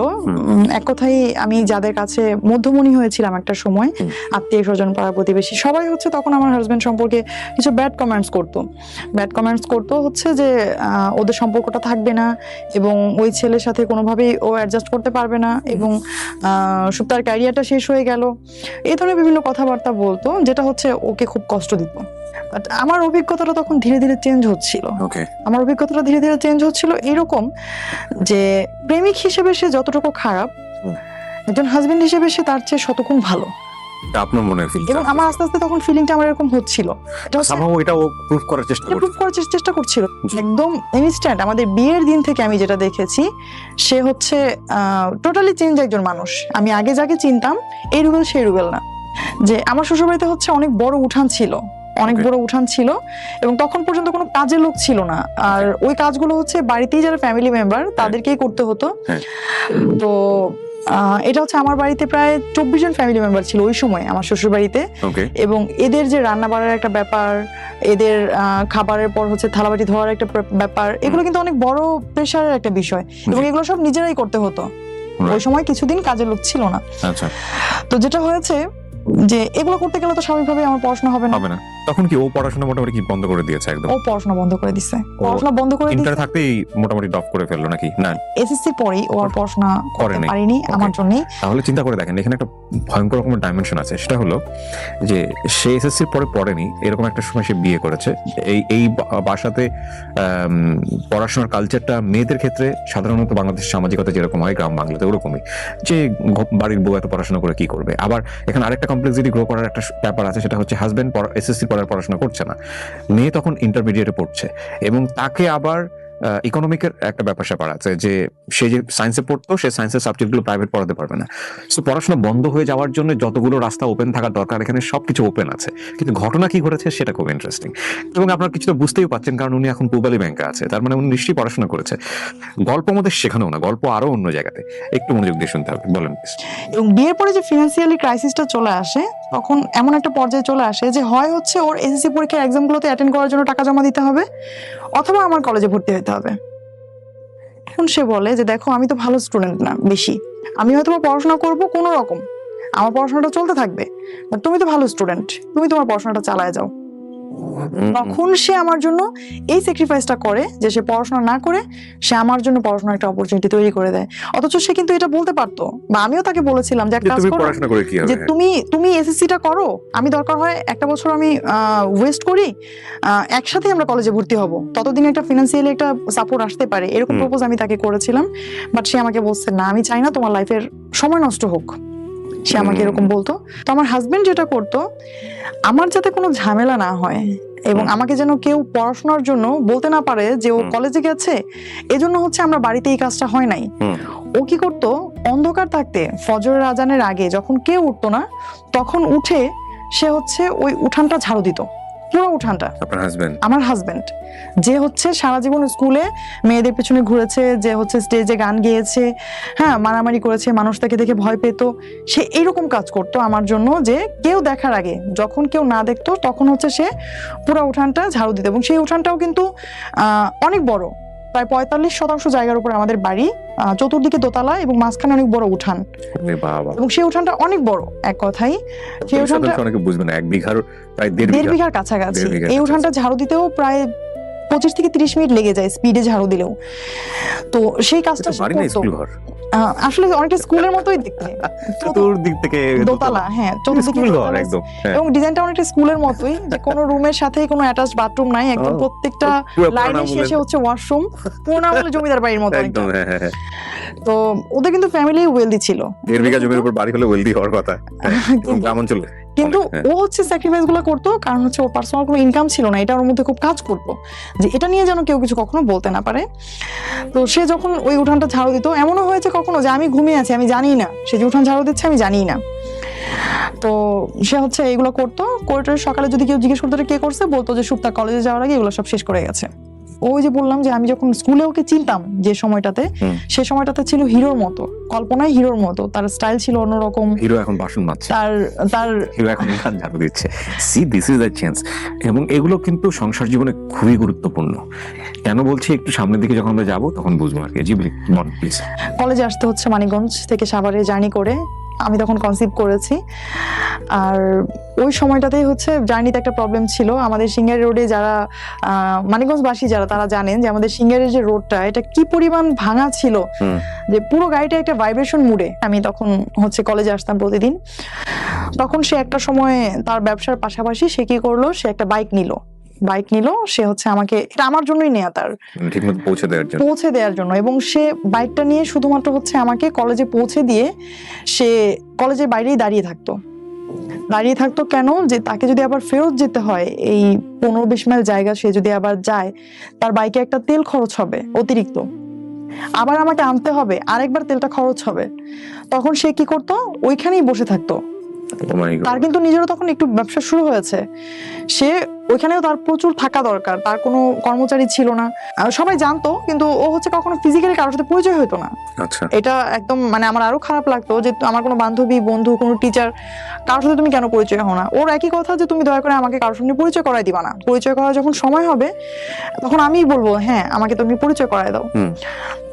এক কথাই আমি যাদের কাছে মধ্যমণি হয়েছিলাম একটা সময়, আত্মীয় স্বজন পাড়া প্রতিবেশী সবাই হচ্ছে তখন আমার হাজবেন্ড সম্পর্কে কিছু ব্যাড কমেন্টস করতো হচ্ছে যে ওদের সম্পর্কটা থাকবে না এবং ওই ছেলের সাথে কোনোভাবেই ও অ্যাডজাস্ট করতে পারবে না এবং তার ক্যারিয়ারটা শেষ হয়ে গেল, এই ধরনের বিভিন্ন কথাবার্তা বলতো, যেটা হচ্ছে ওকে খুব কষ্ট দিত। বাট আমার অভিজ্ঞতাটা তখন ধীরে ধীরে চেঞ্জ হচ্ছিল এরকম যে প্রেমিক হিসেবে সে যতটুকু খারাপ, একজন হাজবেন্ড হিসেবে সে তার চেয়ে শতগুণ ভালো। আপনার মনে ফিল, এবং আমার আস্তে আস্তে তখন ফিলিংটা আমার এরকম হচ্ছিল, এটা ও প্রুফ করার চেষ্টা করছিল একদম ইনস্ট্যান্ট। আমাদের বিয়ের দিন থেকে আমি যেটা দেখেছি, সে হচ্ছে টোটালি চেঞ্জ একজন মানুষ। আমি আগে যাকে চিনতাম এই রুবেল সেই রুবেল না। যে আমার শ্বশুরবাড়িতে হচ্ছে অনেক বড় উঠান ছিল এবং তখন পর্যন্ত কোনো কাজের লোক ছিল না, আর ওই কাজগুলো হচ্ছে বাড়িতেই যারা ফ্যামিলি মেম্বার তাদেরকেই করতে হতো। তো এটা হচ্ছে আমার বাড়িতে প্রায় 24 জন ফ্যামিলি মেম্বার ছিল ওই সময় আমার শ্বশুর বাড়িতে, এবং এদের যে রান্না বাড়ার একটা ব্যাপার, এদের খাবারের পর হচ্ছে থালাবাটি ধোয়ার একটা ব্যাপার, এগুলো কিন্তু অনেক বড় প্রেশারের একটা বিষয় এবং এগুলো সব নিজেরাই করতে হতো। ওই সময় কিছুদিন কাজের লোক ছিল না। তো যেটা হয়েছে যে এগুলো করতে গেলে তো স্বাভাবিকভাবে আমার পড়াশোনা হবে না। তখন কি ও পড়াশোনা মোটামুটি কি বন্ধ করে দিয়েছে? একদম ও পড়াশোনা বন্ধ করে দিয়েছে, ইন্টার থাকতেই মোটামুটি ড্রপ করে ফেললো নাকি? না, এসএসসি পরেই ও আর পড়াশোনা করতে পারেনি আমার জন্যই। তাহলে চিন্তা করে দেখেন, এখানে একটা ভয়ঙ্কর রকমের ডাইমেনশন আছে। সেটা হলো যে সে এসএসসির পরে পড়েনি, এরকম একটা সময় সে বিয়ে করেছে। এই বাসাতে পড়াশোনার কালচারটা মেয়েদের ক্ষেত্রে সাধারণত বাংলাদেশের সামাজিকতা যেরকম হয় গ্রাম বাংলাতে ওরকমই, যে বাড়ির বউ এত পড়াশোনা করে কি করবে। আবার এখানে আরেকটা কমপ্লেক্সিটি গ্রো করার একটা ব্যাপার আছে, সেটা হচ্ছে হাজবেন্ড এসএসসি পড়ার পড়াশোনা করছে না, মেয়ে তখন ইন্টারমিডিয়েটে পড়ছে, এবং তাকে আবার ইকোনমিকের একটা ব্যাপার স্যাপার আছে যে সে যে সায়েন্সে পড়তো, সে সায়েন্সের সাবজেক্টগুলো প্রাইভেট পড়াতে পারবে না। সো পড়াশোনা বন্ধ হয়ে যাওয়ার জন্য যতগুলো রাস্তা ওপেন থাকার দরকার, এখানে সবকিছু ওপেন আছে। কিন্তু ঘটনা কি ঘটেছে সেটা খুব ইন্টারেস্টিং, এবং আপনারা কিছুটা বুঝতেই পাচ্ছেন কারণ উনি এখন পূবালী ব্যাংকে আছে, তার মানে উনি নিশ্চয়ই পড়াশোনা করেছে। গল্প আমাদের শেখানো না, গল্প আরো অন্য জায়গাতে, একটু মনোযোগ দিয়ে শুনতে হবে। বলেন। এবং বিয়ের পরে যে ফিনান্সিয়ালি ক্রাইসিসটা চলে আসে, তখন এমন একটা পর্যায়ে চলে আসে যে হয় হচ্ছে ওর এসএসসি পরীক্ষার এক্সামগুলোতে অ্যাটেন্ড করার জন্য টাকা জমা দিতে হবে, অথবা আমার কলেজে ভর্তি হতে হবে। এখন সে বলে যে দেখো আমি তো ভালো স্টুডেন্ট না বেশি, আমি হয়তো পড়াশোনা করব কোনো রকম, আমার পড়াশোনাটা চলতে থাকবে, তুমি তো ভালো স্টুডেন্ট, তুমি তোমার পড়াশোনাটা চালায় যাও। তখন সে আমার জন্য এই স্যাক্রিফাইসটা করে যে সে পড়াশোনা না করে সে আমার জন্য পড়াশোনার একটা অপরচুনিটি তৈরি করে দেয়। অথচ সে কিন্তু এটা বলতে পারতো, বা আমিও তাকে বলেছিলাম যে কাজ করো, যে তুমি এসএসসিটা করো, আমি দরকার হয় একটা বছর আমি ওয়েস্ট করি, একসাথে আমরা কলেজে ভর্তি হব, ততদিন একটা ফিনান্সিয়ালি একটা সাপোর্ট আসতে পারে, এরকম প্রপোজ আমি তাকে করেছিলাম। বাট সে আমাকে বলছে না, আমি চাই না তোমার লাইফের সময় নষ্ট হোক, সে আমাকে এরকম বলতো। তো আমার হাজবেন্ড যেটা করতো, আমার যাতে কোনো ঝামেলা না হয় এবং আমাকে যেন কেউ পড়াশোনার জন্য বলতে না পারে যে ও কলেজে গেছে, এজন্য হচ্ছে আমরা বাড়িতে এই কাজটা হয় নাই। ও কি করতো, অন্ধকার থাকতে ফজরের আজানের আগে যখন কেউ উঠতো না, তখন উঠে সে হচ্ছে ওই উঠানটা ঝাড়ু দিত, পুরো উঠানটা। আমার হাজবেন্ড যে হচ্ছে সারা জীবন স্কুলে মেয়েদের পিছনে ঘুরেছে, যে হচ্ছে স্টেজে গান গেয়েছে, হ্যাঁ মারামারি করেছে, মানুষ তাকে দেখে ভয় পেত, সে এইরকম কাজ করতো আমার জন্য, যে কেউ দেখার আগে, যখন কেউ না দেখতো তখন হচ্ছে সে পুরো উঠানটা ঝাড়ু দিত। এবং সেই উঠানটাও কিন্তু অনেক বড়, প্রায় 45% জায়গার উপর আমাদের বাড়ি, চতুর্দিকে দোতলা এবং মাঝখানে অনেক বড় উঠান, এবং সেই উঠানটা অনেক বড়। এক কথাই সেই উঠানটা অনেকে বুঝবে না, 1 বিঘার প্রায় 1.5 বিঘার কাছাকাছি। এই উঠানটা ঝাড়ু দিতেও প্রায় 25 থেকে 30 মিনিট লেগে যায় স্পিডে ঝাড়ু দিলেও। তো সেই কাজটা আসলে অনেকটা স্কুলের মতোই দেখতে, চতুর্দিক থেকে দোতলা, হ্যাঁ চতুর্দিকে একদম, এবং ডিজাইনটা অনেকটা স্কুলের মতোই, যে কোনো রুমের সাথেই কোনো অ্যাটাচড বাথরুম নাই, একদম প্রত্যেকটা লাইনের শেষে হচ্ছে ওয়াশরুম, পুরোনো আমলে জমিদার বাড়ির মতো একদম। তো ওদের কিন্তু ফ্যামিলি ওয়েলদি ছিল, 1.5 বিঘা জমির উপর বাড়ি হলে ওয়েলদি হওয়ার কথা গ্রাম অঞ্চলে। কিন্তু ও হচ্ছে স্যাক্রিফাইস গুলো করতো, কারণ হচ্ছে ওর পার্সোনাল কোনো ইনকাম ছিল না, এটা ওর মধ্যে খুব কাজ করতো যে এটা নিয়ে যেন কেউ কিছু কখনো বলতে না পারে। তো সে যখন ওই উঠানটা ঝাড়ু দিত, এমনও হয়েছে কখনো যে আমি ঘুমিয়ে আছি, আমি জানি না সে যে উঠান ঝাড়ু দিচ্ছে, আমি জানি না। তো সে হচ্ছে এগুলো করতো, করে সকালে যদি কেউ জিজ্ঞেস করতো কে করছে, বলতো যে সুপ্তা কলেজে যাওয়ার আগে এগুলো সব শেষ করে গেছে। ওই যে বললাম যে আমি যখন স্কুলে ওকে চিনতাম যে সময়টাতে, সে সময়টাতে ছিল হিরোর মতো, কল্পনায় হিরোর মতো, তার স্টাইল ছিল অন্যরকম। হিরো এখন বাসন মাজছে, তার হিরো এখন গান ঝাড়ু দিচ্ছে। C this is the change. এবং এগুলো কিন্তু সংসার জীবনে খুবই গুরুত্বপূর্ণ। কেন বলছি, একটু সামনের দিকে যখন আমরা যাবো তখন বুঝবো আর কি। জি প্লিজ। কলেজে আসতে হচ্ছে মানিকগঞ্জ থেকে সাভারে জার্নি করে। আমি তখন কনসিভ করেছি। আর ওই সময়টাতেই হচ্ছে জার্নিতে একটা প্রবলেম ছিল। আমাদের সিঙ্গার রোডে যারা মানিকগঞ্জবাসী যারা, তারা জানেন যে আমাদের সিঙ্গারের যে রোডটা, এটা কি পরিমাণ ভাঙা ছিল যে পুরো গাড়িটা একটা ভাইব্রেশন মুডে। আমি তখন হচ্ছে কলেজে আসতাম প্রতিদিন। তখন সে একটা সময় তার ব্যবসার পাশাপাশি সে কি করলো, সে একটা বাইক নিল। সে হচ্ছে আমাকে, এটা আমার জন্যই নেয়া, তার ঠিকমতো পৌঁছে দেওয়ার জন্য। এবং সে বাইকটা নিয়ে শুধুমাত্র হচ্ছে আমাকে কলেজে পৌঁছে দিয়ে সে কলেজের বাইরেই দাঁড়িয়ে থাকতো। কেন? যে তাকে যদি আবার ফেরত যেতে হয় এই 15-20 মাইল জায়গা, সে যদি আবার যায়, তার বাইকে একটা তেল খরচ হবে অতিরিক্ত, আবার আমাকে আনতে হবে, আরেকবার তেলটা খরচ হবে। তখন সে কি করতো, ওইখানেই বসে থাকতো। তার কিন্তু নিজেরও তখন একটু ব্যবসা শুরু হয়েছে, সে ওইখানেও তার প্রচুর থাকা দরকার। তার কোনো কর্মচারী ছিল না, সবাই জানতো, কিন্তু ও হচ্ছে কখনো ফিজিক্যালি কারোর সাথে পরিচয় হতো না। এটা একদম মানে আমার আরো খারাপ লাগতো যে আমার কোনো বান্ধবী, বন্ধু, কোনো টিচার, কারোর সাথে তুমি কেন পরিচয় হও না? ওর একই কথা যে তুমি দয়া করে আমাকে কারোর সঙ্গে পরিচয় করাই দিবা না, পরিচয় করার যখন সময় হবে তখন আমিই বলবো হ্যাঁ আমাকে তুমি পরিচয় করাই দাও।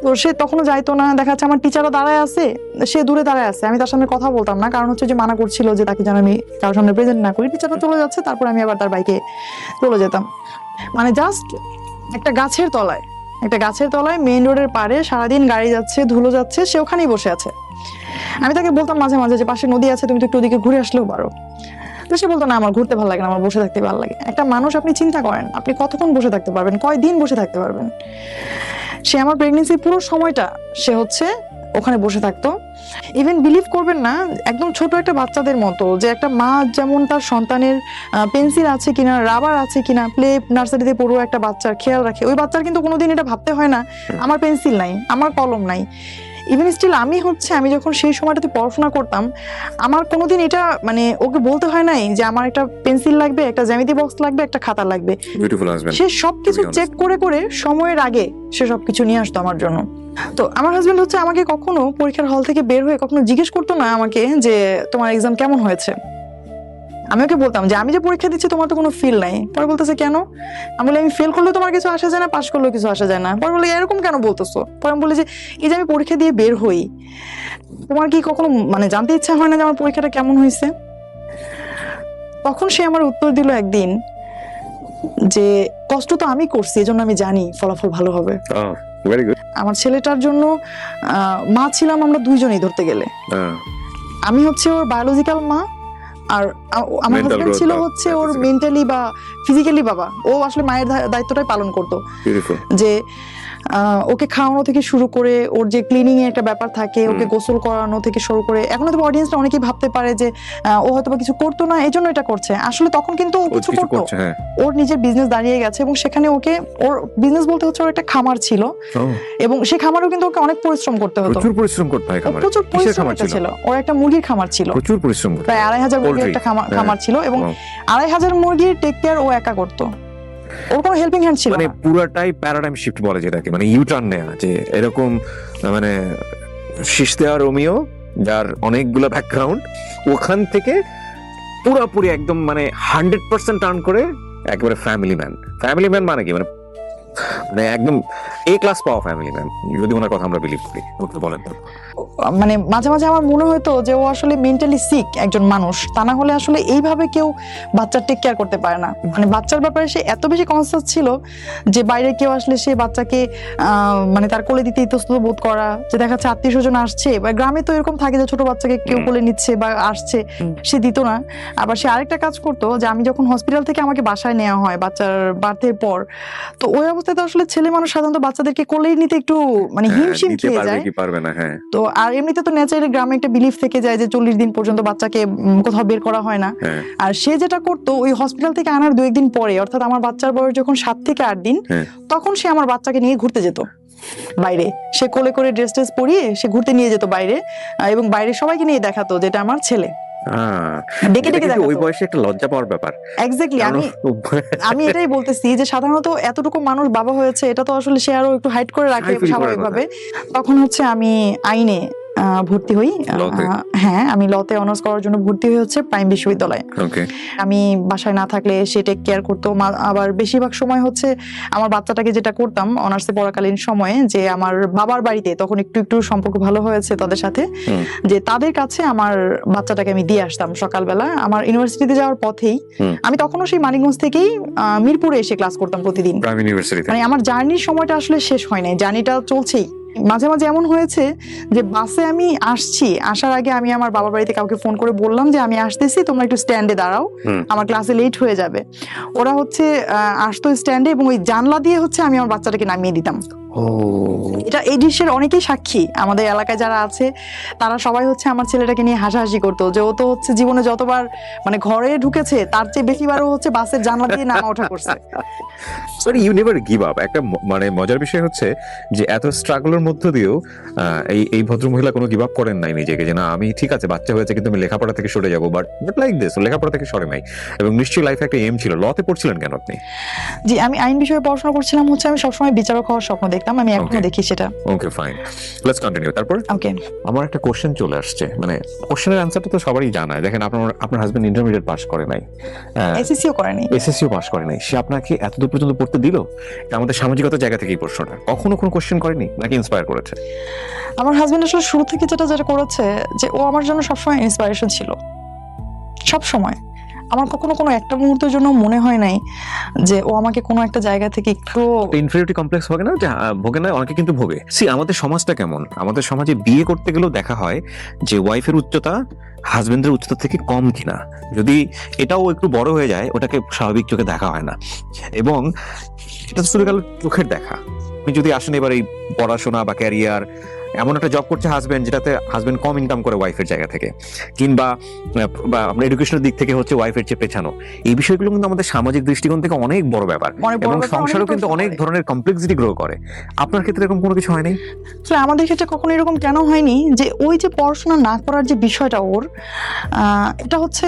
তো সে তখনও যাইতো না। দেখা যাচ্ছে আমার টিচারও দাঁড়ায় আছে, সে দূরে দাঁড়ায় আছে, আমি তার সামনে কথা বলতাম না, কারণ হচ্ছে যে মানা করছিল যে তাকে যেন আমি কারোর সামনে প্রেজেন্ট না করি। টিচারও চলে যাচ্ছে, তারপর আমি আবার তার বাইকে চলে যেতাম। মানে জাস্ট একটা গাছের তলায় মেইন রোডের পাড়ে সারাদিন গাড়ি যাচ্ছে, ধুলো যাচ্ছে, সে ওখানেই বসে আছে। আমি তাকে বলতাম মাঝে মাঝে যে পাশে নদী আছে, তুমি তো একটু ওদিকে ঘুরে আসলেও পারো। তো সে বলতো না, আমার ঘুরতে ভালো লাগে না, আমার বসে থাকতে ভালো লাগে। একটা মানুষ, আপনি চিন্তা করেন আপনি কতক্ষণ বসে থাকতে পারবেন, কয়দিন বসে থাকতে পারবেন? সে আমার প্রেগনেন্সির পুরো সময়টা সে হচ্ছে ওখানে বসে থাকতো। ইভেন বিলিভ করবেন না, একদম ছোট একটা বাচ্চাদের মতো, যে একটা মা যেমন তার সন্তানের পেন্সিল আছে কিনা, রাবার আছে কিনা, প্লে নার্সারিতে পড়ুয়া একটা বাচ্চার খেয়াল রাখে, ওই বাচ্চার কিন্তু কোনোদিন এটা ভাবতে হয় না আমার পেন্সিল নাই, আমার কলম নাই। ইভেন স্টিল আমি যখন সেই সময়টাতে পড়াশোনা করতাম, আমার কোনোদিন এটা মানে ওকে বলতে হয় নাই যে আমার একটা পেন্সিল লাগবে, একটা জ্যামিতি বক্স লাগবে, একটা খাতা লাগবে। সে সবকিছু চেক করে সময়ের আগে সে সবকিছু নিয়ে আসতো আমার জন্য। তো আমার হাজবেন্ড হচ্ছে আমাকে কখনো পরীক্ষার হল থেকে বের হয়ে কখনো জিজ্ঞেস করতো না আমাকে যে তোমার এক্সাম কেমন হয়েছে। আমি ওকে বলতাম যে আমি যে পরীক্ষা দিচ্ছি তোমার তো কোনো ফিল নাই। পরে বলতেছে কেন? আমি বলি আমি ফেল করলেও তোমার কিছু আসা যায় না, পাস করলেও কিছু আসা যায় না। পরে বলে এরকম কেন বলতেছো? পরে আমি বলি যে এই যে আমি পরীক্ষা দিয়ে বের হই, তোমার কি কখনো মানে জানতে ইচ্ছা হয় না যে আমার পরীক্ষাটা কেমন হয়েছে? তখন সে আমার উত্তর দিল একদিন যে কষ্ট তো আমি করছি, এজন্য আমি জানি ফলাফল ভালো হবে। আমার ছেলেটার জন্য মা ছিলাম আমরা দুইজনেই ধরতে গেলে। আমি হচ্ছে ওর বায়োলজিক্যাল মা, আর আমার হাজবেন্ড ছিল হচ্ছে ওর মেন্টালি বা ফিজিক্যালি বাবা। ও আসলে মায়ের দায়িত্বটাই পালন করতো, যে ওকে খাওয়ানো থেকে শুরু করে ওর যে ক্লিনিং এর একটা ব্যাপার থাকে, ওকে গোসল করানো থেকে শুরু করে। এখন হয়তো অডিয়েন্সটা অনেকেই ভাবতে পারে যে ও হয়তো কিছু করতো না এই জন্য এটা করছে, আসলে তখন কিন্তু ও কিছু করতো। ওর নিজের বিজনেস দাঁড়িয়ে গেছে এবং সেখানে ওকে, ওর বিজনেস বলতে হচ্ছে ওর একটা খামার ছিল, এবং সেই খামারেও কিন্তু ওকে অনেক পরিশ্রম করতে হতো। প্রচুর পরিশ্রম করতে হয় খামারে। প্রচুর পরিশ্রম ছিল। ওর একটা মুরগির খামার ছিল, প্রচুর পরিশ্রম, প্রায় 2500 মুরগির একটা খামার ছিল, এবং 2500 মুরগির টেক কেয়ার ও একা করতো। ওর কোনো হেল্পিং হ্যান্ড ছিল না। মানে পুরাটাই প্যারাডাইম শিফট বলে যেটাকে, মানে ইউটার্ন নেয়া, যে এরকম মানে শিশতেয়া রোমিও যার অনেকগুলো ব্যাকগ্রাউন্ড, ওখান থেকে পুরোপুরি একদম মানে 100% টার্ন করে একেবারে ফ্যামিলি ম্যান মানে কি, মানে একদম এ ক্লাস পাওয়া ফ্যামিলি ম্যান, যদি ওনার কথা আমরা বিলিভ করি। বলেন। মানে মাঝে মাঝে আমার মনে হতো যে ও আসলে মেন্টালি সিক একজন মানুষ, তা না হলে আসলে এইভাবে কেউ বাচ্চার টেক কেয়ার করতে পারে না। মানে বাচ্চার ব্যাপারে সে এত বেশি কনসাস ছিল যে বাইরে কেউ আসলে সে বাচ্চাকে মানে তার কোলে দিতে ইতস্তত বোধ করা, যে দেখা যাচ্ছে আত্মীয় স্বজন আসছে, বা গ্রামে তো এরকম থাকে যে ছোট বাচ্চাকে কেউ কোলে নিচ্ছে বা আসছে, সে দিত না। আবার সে আরেকটা কাজ করতো, যে আমি যখন হসপিটাল থেকে আমাকে বাসায় নেওয়া হয় বাচ্চার বার্থের পর, তো ওই অবস্থায় তো আসলে ছেলে মানুষ সাধারণত বাচ্চাদেরকে কোলেই নিতে একটু মানে হিমশিম খেয়ে যায়। তো আর এমনিতে তো ন্যাচারালি গ্রামে একটা বিলিফ থেকে যায় যে 40 দিন পর্যন্ত বাচ্চাকে কোথাও বের করা হয় না। আর সে যেটা করতো, ওই হসপিটাল থেকে আনার 2-1 দিন পরে, অর্থাৎ আমার বাচ্চার বয়স যখন 7 থেকে 8 দিন, তখন সে আমার বাচ্চাকে নিয়ে ঘুরতে যেত বাইরে। সে কোলে করে ড্রেস পরিয়ে সে ঘুরতে নিয়ে যেত বাইরে, এবং বাইরে সবাইকে নিয়ে দেখাতো যেটা আমার ছেলে। ডেকে ডেকে কিন্তু ওই দেখাতো। বয়সে একটা লজ্জা পাওয়ার ব্যাপার। এক্স্যাক্টলি, আমি এটাই বলতেছি যে সাধারণত এতটুকু মানুষ বাবা হয়েছে, এটা তো আসলে সে আরো একটু হাইড করে রাখে Shy feel করার স্বাভাবিকভাবে। তখন হচ্ছে আমি আইনে ভর্তি হই। Law-তে? হ্যাঁ, আমি লতে অনার্স করার জন্য ভর্তি হই হচ্ছে প্রাইম বিশ্ববিদ্যালয়ে। ওকে। আমি বাসায় না থাকলে সে টেক কেয়ার করতো। আবার বেশিরভাগ সময় হচ্ছে আমার বাচ্চাটাকে যেটা করতাম অনার্সে পড়াকালীন সময়ে, যে আমার বাবার বাড়িতে তখন একটু একটু সম্পর্ক ভালো হয়েছে তাদের সাথে, যে তাদের কাছে আমার বাচ্চাটাকে আমি দিয়ে আসতাম সকালবেলা আমার ইউনিভার্সিটিতে যাওয়ার পথেই। আমি তখনও সেই মানিকগঞ্জ থেকেই মিরপুরে এসে ক্লাস করতাম প্রতিদিন। প্রাইম ইউনিভার্সিটিতে? মানে আমার জার্নির সময়টা আসলে শেষ হয় নাই, জার্নিটা চলছেই। মাঝে মাঝে এমন হয়েছে যে বাসে আমি আসছি, আসার আগে আমি আমার বাবার বাড়িতে কাউকে ফোন করে বললাম যে আমি আসতেছি, তোমরা একটু স্ট্যান্ডে দাঁড়াও, আমার ক্লাসে লেট হয়ে যাবে। ওরা হচ্ছে আসতো স্ট্যান্ডে এবং ওই জানলা দিয়ে হচ্ছে আমি আমার বাচ্চাটাকে নামিয়ে দিতাম। এটা এই দৃশ্যের অনেকেই সাক্ষী, আমাদের এলাকায় যারা আছে তারা সবাই হচ্ছে আমার ছেলেটাকে নিয়ে হাসাহাসি করতো যে ও তো হচ্ছে জীবনে যতবার মানে ঘরে ঢুকেছে তার চেয়ে বেশিবারও হচ্ছে বাসের জানলা দিয়ে নামা ওঠা করছে। Sorry, you never give up. একটা মানে মজার বিষয় হচ্ছে যে এত স্ট্রাগলের মধ্য দিয়েও এই ভদ্রমহিলা কোনো গিভ আপ করেন নাই নিজেকে, যে না আমি ঠিক আছে বাচ্চা হয়েছে কিন্তু আমি লেখাপড়া থেকে সরে যাবো, বাট লাইক দিস লেখাপড়া থেকে সরে নাই। এবং নিশ্চয়ই লাইফে একটা এম ছিল। লতে পড়ছিলেন কেন আপনি? জি, আমি আইন বিষয়ে পড়াশোনা করছিলাম হচ্ছে, আমি সবসময় বিচারক হওয়ার স্বপ্ন দেখতাম, আমি এখনো দেখি সেটা। Okay fine, let's continue. তারপর ওকে, আমার একটা কোশ্চেন চলে আসছে, মানে কোশ্চেনের অ্যান্সারটা তো সবারই জানা। দেখেন আপনার হাজবেন্ড ইন্টারমিডিয়েট পাস করে নাই, এসএসসিও করেনি, এসএসসিও পাস করে নাই, সে আপনাকে এতদূর পর্যন্ত পড়তে দিল? আমাদের সামাজিকতার জায়গা থেকে এই প্রশ্নটা কখনো কোনো কোশ্চেন করেনি নাকি ইন্সপায়ার করেছে? আমার হাজবেন্ড আসলে শুরু থেকে যেটা করেছে যে ও আমার জন্য সবসময় ইন্সপিরেশন ছিল, সব সময়। আমার কখনো কোনো একটা মুহূর্তের জন্য মনে হয় নাই যে ও আমাকে কোনো একটা জায়গা থেকে একটু ইনফেরিয়রিটি কমপ্লেক্স হবে না যে ভোগে না? অনেকে কিন্তু ভোগে। সি, আমাদের সমাজটা কেমন, আমাদের সমাজে বিয়ে করতে গেলেও দেখা হয় যে ওয়াইফের উচ্চতা হাজবেন্ডের উচ্চতা থেকে কম কিনা, যদি এটাও একটু বড় হয়ে যায় ওটাকে স্বাভাবিক চোখে দেখা হয় না। এবং এটা শুরু গেল চোখের দেখা। আপনি যদি আসেন এবার এই পড়াশোনা বা ক্যারিয়ার, এমন একটা জব করছে হাজবেন্ড যেটাতে হাজবেন্ড কম ইনকাম করে ওয়াইফের জায়গা থেকে, কিংবা আপনার এডুকেশনের দিক থেকে হচ্ছে ওয়াইফের চেয়ে পেছানো, এই বিষয়গুলো কিন্তু আমাদের সামাজিক দৃষ্টিকোণ থেকে অনেক বড় ব্যাপার, এবং সংসারও কিন্তু অনেক ধরনের কমপ্লেক্সিটি গ্রো করে। আপনার ক্ষেত্রে এরকম কোনো কিছু হয় নাই? আমাদের ক্ষেত্রে কখনো এরকম কেন হয়নি যে ওই যে পড়াশোনা না করার যে বিষয়টা ওর, এটা হচ্ছে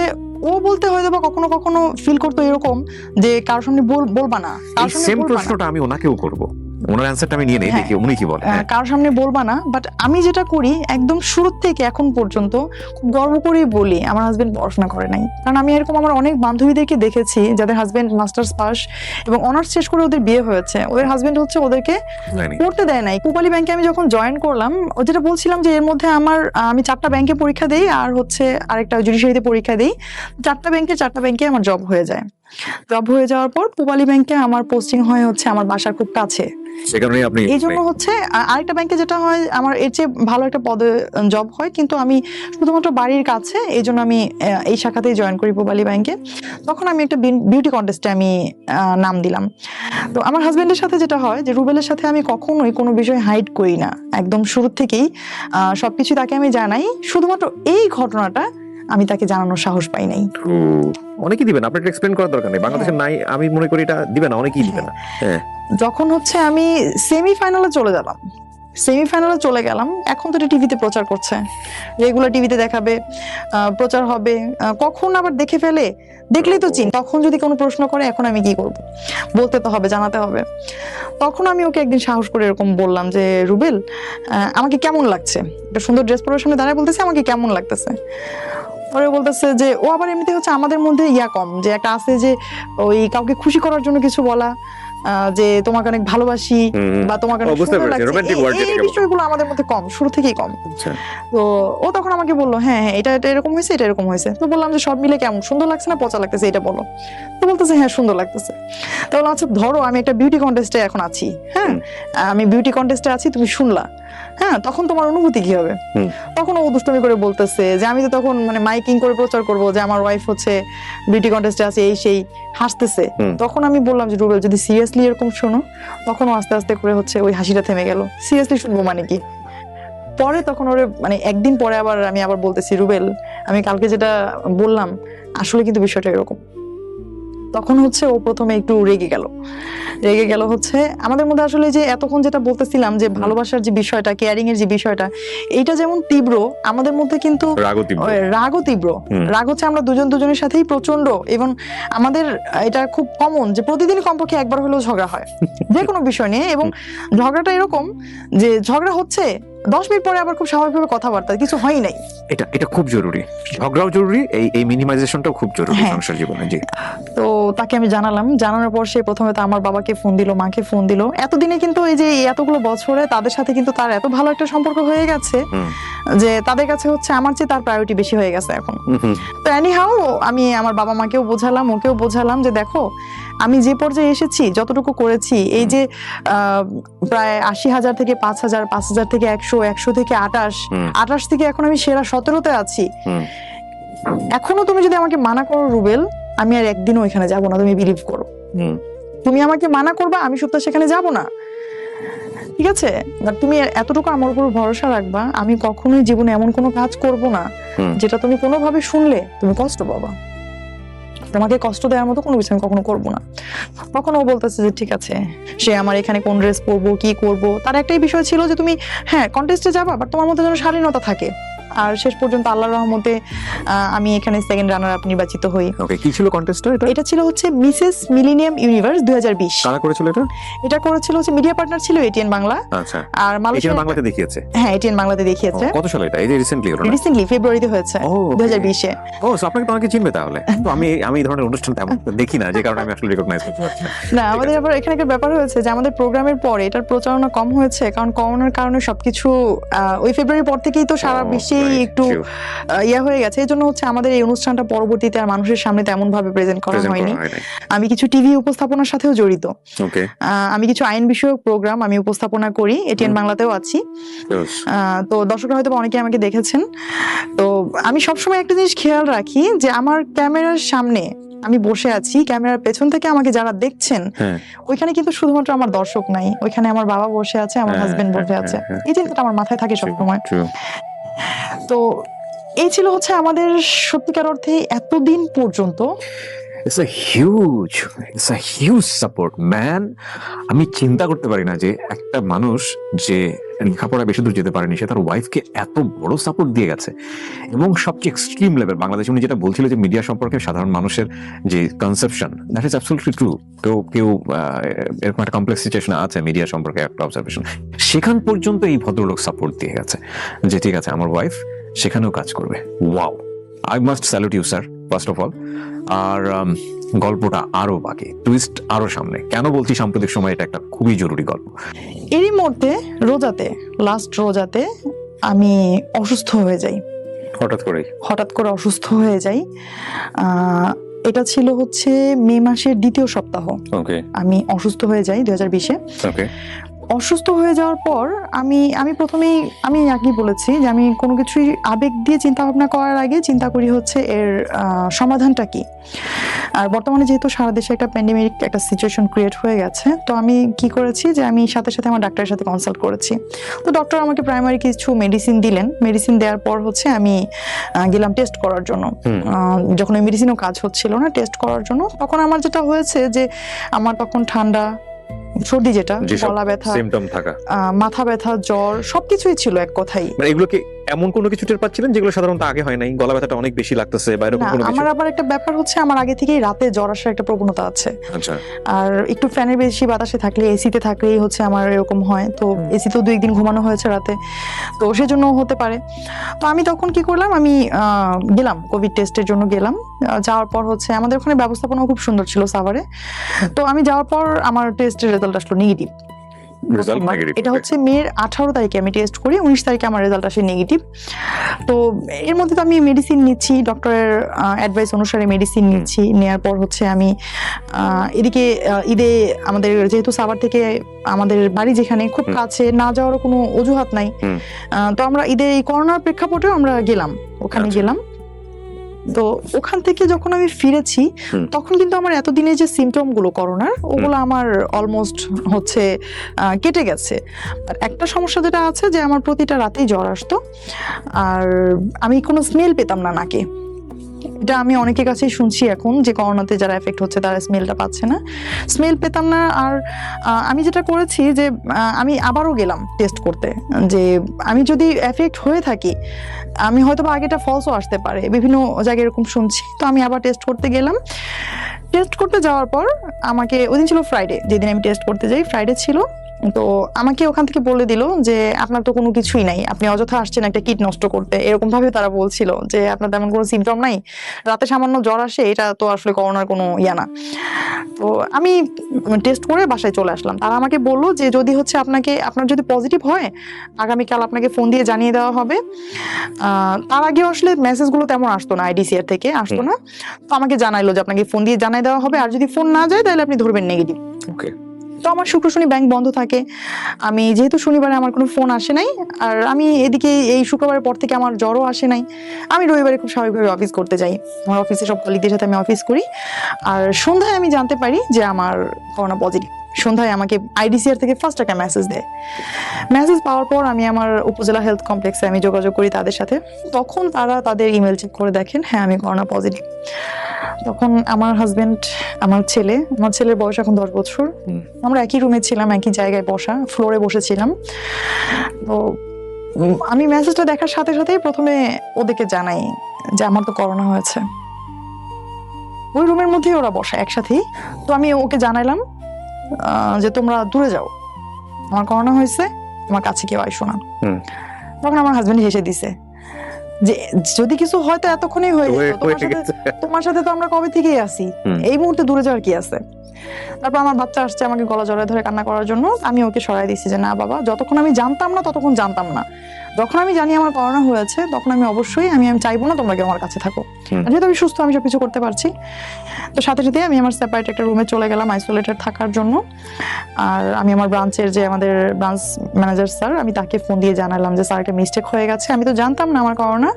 ও বলতে হয়তো বা কখনো কখনো ফিল করতো এরকম যে কারোর সামনে বলবা না, এই সেম প্রশ্নটা আমি ওনাকেও করব, ওনার অ্যানসারটা আমি নিয়ে নেই, দেখি উনি কি বলেন। কারোর সামনে বলবা না, বাট আমি যেটা করি একদম শুরু থেকে এখন পর্যন্ত খুব গর্ব করেই বলি আমার হাজবেন্ড পড়াশোনা করে নাই। কারণ আমি এরকম আমার অনেক বান্ধবীদেরকে দেখেছি যাদের হাজবেন্ড মাস্টার্স পাস এবং অনার্স শেষ করে ওদের বিয়ে হয়েছে, ওদের হাজবেন্ড হচ্ছে ওদেরকে পড়তে দেয় নাই। পূবালী ব্যাংকে আমি যখন জয়েন করলাম, ও যেটা বলছিলাম যে এর মধ্যে আমি 4টা ব্যাংকে পরীক্ষা দেই আর হচ্ছে আরেকটা জুডিশিয়ারিতে পরীক্ষা দেই, 4টা ব্যাংকে আমার জব হয়ে যায়। জব হয়ে যাওয়ার পর পূবালী ব্যাংকে আমার পোস্টিং হয় হচ্ছে আমার বাসার খুব কাছে, এই জন্য হচ্ছে আরেকটা ব্যাংকে যেটা হয় আমার এর চেয়ে ভালো একটা পদে জব হয়, কিন্তু আমি শুধুমাত্র বাড়ির কাছে, এই জন্য আমি এই শাখাতেই জয়েন করি পূবালী ব্যাংকে। তখন আমি একটা বিউটি কন্টেস্টে আমি নাম দিলাম। তো আমার হাজবেন্ডের সাথে যেটা হয় যে রুবেলের সাথে আমি কখনোই কোনো বিষয় হাইড করি না, একদম শুরু থেকেই সবকিছু তাকে আমি জানাই। শুধুমাত্র এই ঘটনাটা আমি তাকে জানানোর সাহস পাই নাই। অনেকেই দিবেন, আপনাকে এক্সপ্লেইন করার দরকার নেই, বাংলাদেশে নাই আমি মনে করি এটা দিবে না, অনেকেই দিবে না। যখন হচ্ছে আমি সেমিফাইনালে চলে গেলাম, এখন তো এটা টিভিতে প্রচার করছে, রেগুলার টিভিতে দেখাবে, প্রচার হবে, কখন আবার দেখে ফেলে, দেখলেই তো চিন। তখন যদি কোনো প্রশ্ন করে এখন আমি কি করব, বলতে তো হবে, জানাতে হবে। তখন আমি ওকে একদিন সাহস করে এরকম বললাম যে রুবেল আমাকে কেমন লাগছে, একটা সুন্দর ড্রেস পরার সামনে দাঁড়ায় বলতেছে আমাকে কেমন লাগতেছে। ওরা বলতেছে যে ও আবার এমনিতে হচ্ছে আমাদের মধ্যে কম, যে একটা আছে যে ওই কাউকে খুশি করার জন্য কিছু বলা, যে তোমাকে অনেক ভালোবাসি বা তোমাকে অনেক সুন্দর লাগছে, এই বিষয়গুলো আমাদের মধ্যে কম, শুরু থেকেই কম। তো ও তখন আমাকে বললো হ্যাঁ এটা এরকম হয়েছে, এটা এরকম হয়েছে। তো বললাম যে সব মিলে কেমন, সুন্দর লাগছে না পচা লাগতেছে, এটা বলো। তো বলতেছে হ্যাঁ সুন্দর লাগতেছে। তো বললাম আচ্ছা ধরো আমি একটা বিউটি কন্টেস্টে এখন আছি, হ্যাঁ আমি বিউটি কন্টেস্টে আছি, তুমি শুনলা, হ্যাঁ তখন তোমার অনুভূতি কি হবে? তখন ও দুষ্টুমি করে বলতেছে যে আমি তো তখন মানে মাইকিং করে প্রচার করবো যে আমার ওয়াইফ হচ্ছে বিউটি কন্টেস্টে আছে, এই সেই, হাসতেছে। তখন আমি বললাম যে রুবেল যদি সিরিয়াসলি এরকম শোনো, তখন আস্তে আস্তে করে হচ্ছে ওই হাসিটা থেমে গেল। সিরিয়াসলি শুনবো মানে কি? পরে তখন ওরে মানে একদিন পরে আমি বলতেছি রুবেল আমি কালকে যেটা বললাম আসলে কিন্তু বিষয়টা এরকম। তখন হচ্ছে ও প্রথমে একটু রেগে গেল হচ্ছে আমাদের মধ্যে আসলে যে এতক্ষণ যেটা বলতেছিলাম যে ভালোবাসার যে বিষয়টা, কেয়ারিং এর যে বিষয়টা, এইটা যেমন তীব্র আমাদের মধ্যে কিন্তু রাগও তীব্র। রাগ হচ্ছে আমরা দুজনের সাথেই প্রচন্ড, এবং আমাদের এটা খুব কমন যে প্রতিদিন কমপক্ষে একবার হলেও ঝগড়া হয় যে কোনো বিষয় নিয়ে, এবং ঝগড়াটা এরকম যে ঝগড়া হচ্ছে 10 মিনিট পরে আবার খুব স্বাভাবিকভাবে কথাবার্তা, কিছু হয়ই নাই। এটা খুব জরুরি, ঝগড়াও জরুরি, এই মিনিমাইজেশনটাও খুব জরুরি সংসার জীবনে। জি। তো তাকে আমি জানানোর পর সে প্রথমে তো আমার বাবাকে ফোন দিল, মাকে ফোন দিল। এতদিনে কিন্তু এই যে এতগুলো বছরে তাদের সাথে কিন্তু তার এত ভালো একটা সম্পর্ক হয়ে গেছে যে তাদের কাছে হচ্ছে আমার চেয়ে তার প্রায়োরিটি বেশি হয়ে গেছে এখন। তো এনিহাউ আমি আমার বাবা মাকেও বোঝালাম, ওকেও বোঝালাম যে দেখো আমি যে পর্যায়ে এসেছি, যতটুকু করেছি, এই যে প্রায় 80,000 থেকে 5,000, 5,000 থেকে 100, 100 থেকে 28 থেকে এখন আমি সেরা 17তে আছি। এখনো তুমি যদি আমাকে মানা করো রুবেল, আমি আর একদিনও ওইখানে যাবো না, তুমি বিলিভ করো। তুমি আমাকে মানা করবা, আমি সত্যি সেখানে যাব না, ঠিক আছে? তুমি এতটুকু আমার উপর ভরসা রাখবা, আমি কখনোই জীবনে এমন কোনো কাজ করব না যেটা তুমি কোনোভাবে শুনলে তুমি কষ্ট পাবা। তোমাকে কষ্ট দেওয়ার মতো কোনো কিছু আমি কখনো করবো না। তখন ও বলতেছে যে ঠিক আছে, সে আমার এখানে কোন ড্রেস পরবো, কি করব, তার একটাই বিষয় ছিল যে তুমি হ্যাঁ কন্টেস্টে যাবা, বাট তোমার মধ্যে যেন শালীনতা থাকে। আর শেষ পর্যন্ত আল্লাহর রহমতে আমি এখানে সেকেন্ড রানার আপ নির্বাচিত হই। ওকে, কি ছিল কন্টেস্টটা? এটা ছিল হচ্ছে মিসেস মিলেনিয়াম ইউনিভার্স 2020। কারা করেছিল এটা? এটা করেছিল হচ্ছে মিডিয়া পার্টনার ছিল এটিএন বাংলা। আচ্ছা। আর এটিএন বাংলাতে দেখিয়েছে? হ্যাঁ, এটিএন বাংলাতে দেখিয়েছে। কত সালে এটা? এই যে রিসেন্টলি ফেব্রুয়ারিতে হয়েছে 2020-এ। ও, সো আপনাকে তো অনেকে চিনবে তাহলে। তো আমি এই ধরনের অনুষ্ঠান তেমন দেখি না, যে কারণে আমি আসলে রিকগনাইজ করতে পারছি না। আমাদের আবার এখানকার ব্যাপার হয়েছে যে আমাদের প্রোগ্রামের পরে এটার প্রচারণা কম হয়েছে, কারণ করোনার কারণে সবকিছু ওই ফেব্রুয়ারি পর থেকেই তো সারা বিশ্বেই একটু ইয়া হয়ে গেছে। এই জন্য হচ্ছে আমাদের এই অনুষ্ঠানটা পরবর্তীতে আর মানুষের সামনে তেমন ভাবে প্রেজেন্ট করা হয়নি। আমি কিছু টিভি উপস্থাপনার সাথেও জড়িত। আমি কিছু আইন বিষয়ক প্রোগ্রাম আমি উপস্থাপনা করি, এটিএন বাংলাতেও আছি। তো দর্শকরা হয়তো অনেকে আমাকে দেখেছেন। তো আমি সবসময় একটা জিনিস খেয়াল রাখি যে আমার ক্যামেরার সামনে আমি বসে আছি, ক্যামেরার পেছন থেকে আমাকে যারা দেখছেন ওইখানে কিন্তু শুধুমাত্র আমার দর্শক নাই, ওইখানে আমার বাবা বসে আছে, আমার হাজবেন্ড বসে আছে। এই চিন্তাটা আমার মাথায় থাকে সবসময়। তো এই ছিল হচ্ছে আমাদের সত্যিকার অর্থে এতদিন পর্যন্ত It's a huge support, man. আমি চিন্তা করতে পারি না যে একটা মানুষ যে লেখাপড়া বেশি দূর যেতে পারেনি, সে তার ওয়াইফকে এত বড় সাপোর্ট দিয়ে গেছে, এবং সবচেয়ে এক্সট্রিম লেভেল। বাংলাদেশে উনি যেটা বলছিল যে মিডিয়া সম্পর্কে সাধারণ মানুষের যে conception, that is absolutely true. তো কেউ এরকম একটা কমপ্লেক্স সিচুয়েশন আছে মিডিয়া সম্পর্কে, একটা অবজারভেশন, সেখান পর্যন্ত এই ভদ্রলোক সাপোর্ট দিয়ে গেছে যে ঠিক আছে আমার ওয়াইফ সেখানেও কাজ করবে। Wow, I must salute you sir, first of all. আর গল্পটা আরো বাকি, টুইস্ট আরো সামনে। কেন বলছি সাম্প্রতিক সময় এটা একটা খুবই জরুরি গল্প। এরই মধ্যে লাস্ট রোজাতে আমি অসুস্থ হয়ে যাই, হঠাৎ করে অসুস্থ হয়ে যাই। এটা ছিল হচ্ছে মে মাসের 2য় সপ্তাহ। আমি অসুস্থ হয়ে যাই 2020-এ। অসুস্থ হয়ে যাওয়ার পর আমি প্রথমেই আমি আগেই বলেছি যে আমি কোনো কিছুই আবেগ দিয়ে চিন্তা ভাবনা করার আগে চিন্তা করি হচ্ছে এর সমাধানটা কি। আর বর্তমানে যেহেতু সারা দেশে একটা প্যান্ডেমিক একটা সিচুয়েশন ক্রিয়েট হয়ে গেছে, তো আমি কি করেছি যে আমি সাথে সাথে আমার ডাক্তারের সাথে কনসাল্ট করেছি। তো ডক্টর আমাকে প্রাইমারি কিছু মেডিসিন দিলেন। মেডিসিন দেওয়ার পর হচ্ছে আমি গেলাম টেস্ট করার জন্য। যখন ওই মেডিসিনও কাজ হচ্ছিল না, টেস্ট করার জন্য, তখন আমার যেটা হয়েছে যে আমার তখন ঠান্ডা, সর্দি, যেটা গলা ব্যথা, সিম্পটম থাকা, মাথা ব্যথা, জ্বর, সবকিছুই ছিল এক কথাই। মানে এগুলো কি এমন কোনো কিছু টের পাচ্ছিলেন যেগুলো সাধারণত আগে হয় নাই? গলা ব্যথাটা অনেক বেশি লাগতেছে বা এরকম কোনো কিছু? আমার আবার একটা ব্যাপার হচ্ছে আমার আগে থেকেই রাতে জ্বর আসার একটা প্রবণতা আছে। আচ্ছা। আর একটু ফ্যানের বেশি বাতাসে থাকলে, এসিতে থাকলেই হচ্ছে আমার এরকম হয়। তো এসিতেও 2-1 দিন ঘুমানো হয়েছে রাতে, তো সেজন্য হতে পারে। তো আমি তখন কি করলাম, আমি গেলাম কোভিড টেস্টের জন্য গেলাম। যাওয়ার পর হচ্ছে আমাদের ওখানে ব্যবস্থাপনা খুব সুন্দর ছিল সাভারে। তো আমি যাওয়ার পর আমার টেস্টের রেজাল্ট আসলো নেগেটিভ। এটা হচ্ছে মের 18 তারিখে আমি টেস্ট করি, 19 তারিখে আমার রেজাল্ট আসে নেগেটিভ। তো এর মধ্যে তো আমি মেডিসিন নিচ্ছি, ডক্টরের অ্যাডভাইস অনুসারে মেডিসিন নিচ্ছি। নেওয়ার পর হচ্ছে আমি এদিকে ঈদে আমাদের যেহেতু সাভার থেকে আমাদের বাড়ি যেখানে খুব কাছে, না যাওয়ারও কোনো অজুহাত নাই। তো আমরা ঈদে এই করোনার প্রেক্ষাপটে আমরা গেলাম, ওখানে গেলাম। তো ওখান থেকে যখন আমি ফিরেছি তখন কিন্তু আমার এতদিনের যে সিমটম গুলো করোনার, ওগুলো আমার অলমোস্ট হচ্ছে কেটে গেছে। আর একটা সমস্যা যেটা আছে যে আমার প্রতিটা রাতেই জ্বর আসতো, আর আমি কোনো স্মেল পেতাম না নাকে। এটা আমি অনেকের কাছেই শুনছি এখন যে করোনাতে যারা এফেক্ট হচ্ছে তারা স্মেলটা পাচ্ছে না। স্মেল পেতাম না। আর আমি যেটা করেছি যে আমি আবারও গেলাম টেস্ট করতে, যে আমি যদি এফেক্ট হয়ে থাকি, আমি হয়তো বা আগেটা ফলসও আসতে পারে, বিভিন্ন জায়গায় এরকম শুনছি। তো আমি আবার টেস্ট করতে গেলাম। টেস্ট করতে যাওয়ার পর আমাকে, ওই দিন ছিল ফ্রাইডে, যেদিন আমি টেস্ট করতে যাই ফ্রাইডে ছিল, তো আমাকে ওখান থেকে বলে দিল যে আপনার তো কোনো কিছুই নাই, আপনি অযথা আসছেন একটা কিট নষ্ট করতে, এরকম ভাবে তারা বলছিল যে আপনার তেমন কোনো সিমটম নাই, রাতে সামান্য জ্বর আসে, এটা তো আসলে করোনার কোনো ইয়া না। তো আমি টেস্ট করে বাসায় চলে আসলাম। তারা আমাকে বললো যে যদি হচ্ছে আপনার যদি পজিটিভ হয়, আগামীকাল আপনাকে ফোন দিয়ে জানিয়ে দেওয়া হবে। তার আগে আসলে মেসেজগুলো তেমন আসতো না, আইডিসিআর থেকে আসতো না। তো আমাকে জানাইলো যে আপনাকে ফোন দিয়ে জানিয়ে দেওয়া হবে, আর যদি ফোন না যায় তাহলে আপনি ধরবেন নেগেটিভ। ওকে। তো আমার শুক্র শনি ব্যাংক বন্ধ থাকে। আমি যেহেতু শনিবারে আমার কোনো ফোন আসে নাই, আর আমি এদিকে এই শুক্রবারের পর থেকে আমার জ্বরও আসে নাই, আমি রবিবারে খুব স্বাভাবিকভাবে অফিস করতে যাই। আমার অফিসে সব কলিগদের সাথে আমি অফিস করি। আর সন্ধ্যায় আমি জানতে পারি যে আমার করোনা পজিটিভ। সন্ধ্যায় আমাকে আইডিসিআর থেকে ফার্স্ট একটা মেসেজ দেয়। মেসেজ পাওয়ার পর আমি আমার উপজেলা হেলথ কমপ্লেক্সে আমি যোগাযোগ করি তাদের সাথে। তখন তারা তাদের ইমেল চেক করে দেখেন হ্যাঁ আমি করোনা পজিটিভ। তখন আমার হাজবেন্ড, আমার ছেলের বয়স এখন 10 বছর, আমরা একই রুমে ছিলাম, একই জায়গায় বসা, ফ্লোরে বসেছিলাম। তো আমি মেসেজটা দেখার সাথে সাথেই প্রথমে ওদেরকে জানাই যে আমার তো করোনা হয়েছে। ওই রুমের মধ্যেই ওরা বসা একসাথেই। তো আমি ওকে জানাইলাম যে তোমরা দূরে যাও, আমার করোনা হয়েছে, আমার কাছে কেউ আইসো না। তখন আমার হাজবেন্ড হেসে দিছে যে যদি কিছু হয়তো এতক্ষণই হয়ে যেত, তোমার সাথে তো আমরা কবে থেকেই আছি, এই মুহূর্তে দূরে যাওয়ার কি আছে। তারপর আমার বাচ্চা আসছে আমাকে গলা জড়ায় ধরে কান্না করার জন্য, আমি ওকে সরাই দিচ্ছি যে না বাবা, যতক্ষণ আমি জানতাম না ততক্ষণ জানতাম না, যখন আমি জানি আমার করোনা হয়েছে তখন আমি অবশ্যই আমি চাইবো না তোমরা কেউ আমার কাছে থাকো, যেহেতু আমি সুস্থ, আমি সবকিছু করতে পারছি। তো সাথে সাথে আমি আমার সেপারেট একটা রুমে চলে গেলাম আইসোলেটেড থাকার জন্য। আর আমি আমার ব্রাঞ্চের যে আমাদের ব্রাঞ্চ ম্যানেজার স্যার, আমি তাকে ফোন দিয়ে জানালাম যে স্যার একটা মিস্টেক হয়ে গেছে, আমি তো জানতাম না আমার করোনা,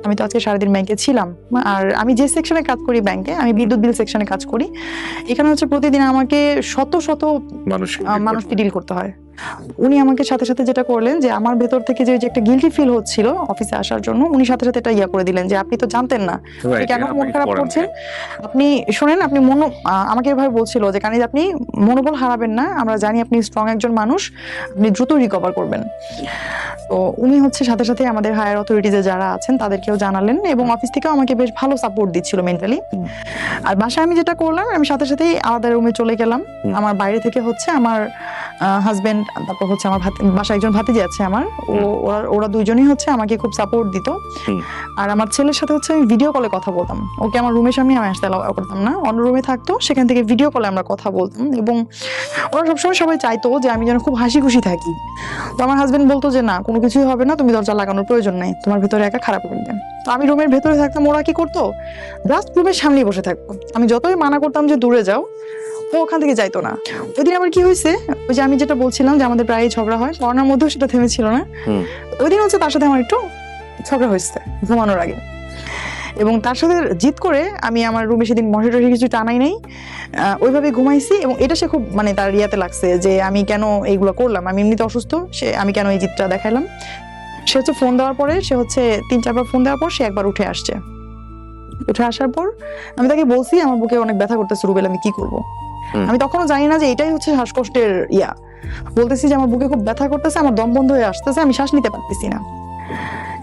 আমি তো আজকে সারাদিন ব্যাংকে ছিলাম। আর আমি যে সেকশনে কাজ করি ব্যাংকে, আমি বিদ্যুৎ বিল সেকশনে কাজ করি, এখানে হচ্ছে প্রতিদিন আমাকে শত শত মানুষকে ডিল করতে হয়। উনি আমাকে সাথে সাথে যেটা করলেন যে আমার ভেতর থেকে যে একটা গিল্টি ফিল হচ্ছিল অফিসে আসার জন্য, উনি সাথে সাথে এটা ইয়া করে দিলেন যে আপনি তো জানতেন না, কেন মন খারাপ করছেন, আপনি শোনেন, আপনি আমাকে এভাবে বলছিল যে কানিজ আপনি মনোবল হারাবেন না, আমরা জানি আপনি স্ট্রং একজন মানুষ, আপনি দ্রুত রিকভার করবেন। তো উনি হচ্ছে সাথে সাথে আমাদের হায়ার অথরিটিজে যারা আছেন তাদেরকেও জানালেন, এবং অফিস থেকেও আমাকে বেশ ভালো সাপোর্ট দিচ্ছিল মেন্টালি। আর বাসায় আমি যেটা করলাম, আমি সাথে সাথেই আলাদা রুমে চলে গেলাম। আমার বাইরে থেকে হচ্ছে আমার হাজবেন্ড, তারপর হচ্ছে আমার বাসায় একজন ভাতিজি আছে আমার, ওরা দুইজনই হচ্ছে আমাকে খুব সাপোর্ট দিত। আর আমার ছেলের সাথে হচ্ছে আমি ভিডিও কলে কথা বলতাম, ওকে আমার রুমের সামনে আমি আসতে অ্যালাউ করতাম না, অন্য রুমে থাকতো, সেখান থেকে ভিডিও কলে আমরা কথা বলতাম। এবং ওরা সবসময় সবাই চাইতো যে আমি যেন খুব হাসি খুশি থাকি। তো আমার হাজবেন্ড বলতো যে না, কোনো কিছুই হবে না, তুমি দরজা লাগানোর প্রয়োজন নেই, তোমার ভিতরে একা খারাপ লাগবে। তো আমি রুমের ভেতরে থাকতাম, ওরা কি করতো জাস্ট রুমের সামনেই বসে থাকতো, আমি যতই মানা করতাম যে দূরে যাও, ও ওখান থেকে যাইতো না। ওই দিন আবার কি হয়েছে, ওই যে আমি যেটা বলছিলাম যে আমাদের প্রায় ঝগড়া হয়, করোনার মধ্যেও সেটা থেমেছিল না। ওই দিন হচ্ছে তার সাথে আমার একটু ঝগড়া হয়েছে ঘুমানোর আগে, এবং তার সাথে জিদ করে আমি আমার রুমে সেদিন মশারি কিছু টানাই নাই, ওইভাবে ঘুমাইছি। এবং এটা সে খুব তার ইয়াতে লাগছে যে আমি কেন এইগুলো করলাম, আমি এমনিতে অসুস্থ, আমি কেন এই জিদটা দেখাইলাম। সে হচ্ছে ফোন দেওয়ার পরে, সে হচ্ছে 3-4 বার ফোন দেওয়ার পর সে একবার উঠে আসছে। উঠে আসার পর আমি তাকে বলছি আমার বুকে অনেক ব্যথা করতেছে রুবেল, আমি কি করব। আমি তখনও জানি না যে এটাই হচ্ছে শ্বাসকষ্টের ইয়া। বলতেছি যে আমার বুকে খুব ব্যথা করতেছে, আমার দম বন্ধ হয়ে আসতেছে, আমি শ্বাস নিতে পারতেছি না।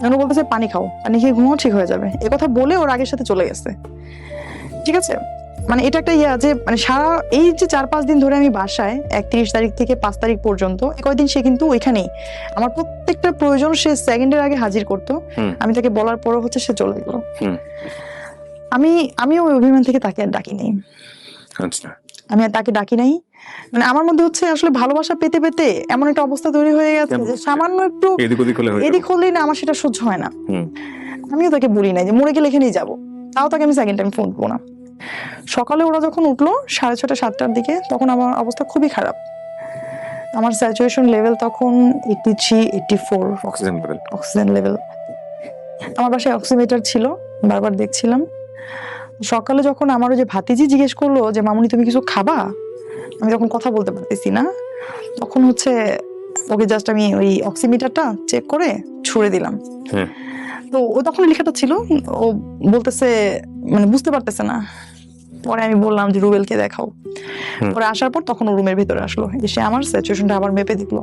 যেন বলতেছে পানি খাও, পানি খেয়ে ঘুমাও, ঠিক হয়ে যাবে। এ কথা বলে ওর আগের সাথে চলে গেছে। ঠিক আছে, এটা একটা ইয়া যে সারা এই যে 4-5 দিন ধরে আমি বাসায় 31 তারিখ থেকে 5 তারিখ পর্যন্ত কয়েকদিন সে কিন্তু ওইখানেই আমার প্রত্যেকটা প্রয়োজন সে সেকেন্ডের আগে হাজির করতো। আমি তাকে বলার পরও হচ্ছে সে চলে গেল। আমি ওই অভিমান থেকে তাকে আর ডাকি নাই। আমি আর তাকে ডাকি নাই। আমার মধ্যে হচ্ছে আসলে ভালোবাসা পেতে পেতে এমন একটা অবস্থা তৈরি হয়ে গেছে যে সামান্য একটু এদিক হলেই না আমার সেটা সহ্য হয় না। আমিও তাকে বলি নাই যে মরে গেলে এখানেই যাবো, তাও তাকে আমি সেকেন্ড টাইম ফোন দেবো না। সকালে ওরা যখন উঠলো 6:30-7টার দিকে, তখন আমার অবস্থা খুবই খারাপ। আমার স্যাচুরেশন লেভেল তখন 83-84 অক্সিজেন লেভেল। আমার বাসায় অক্সিমিটার ছিল, বারবার দেখছিলাম। সকালে যখন আমার ওই যে ভাতিজি জিজ্ঞেস করলো যে মামুনি তুমি কিছু খাবা, আমি তখন কথা বলতে পারতেছি না, তখন হচ্ছে ওকে জাস্ট আমি ওই অক্সিমিটারটা চেক করে ছুড়ে দিলাম। তো ও তখন লেখাটা ছিল, ও বলতেছে মানে বুঝতে পারতেছে না। পরে আমি বললাম যে রুবেলকে দেখাও। পরে আসার পর তখন ও রুমের ভিতরে আসলো, এসে আমার সিচুয়েশনটা আবার মেপে দিলো।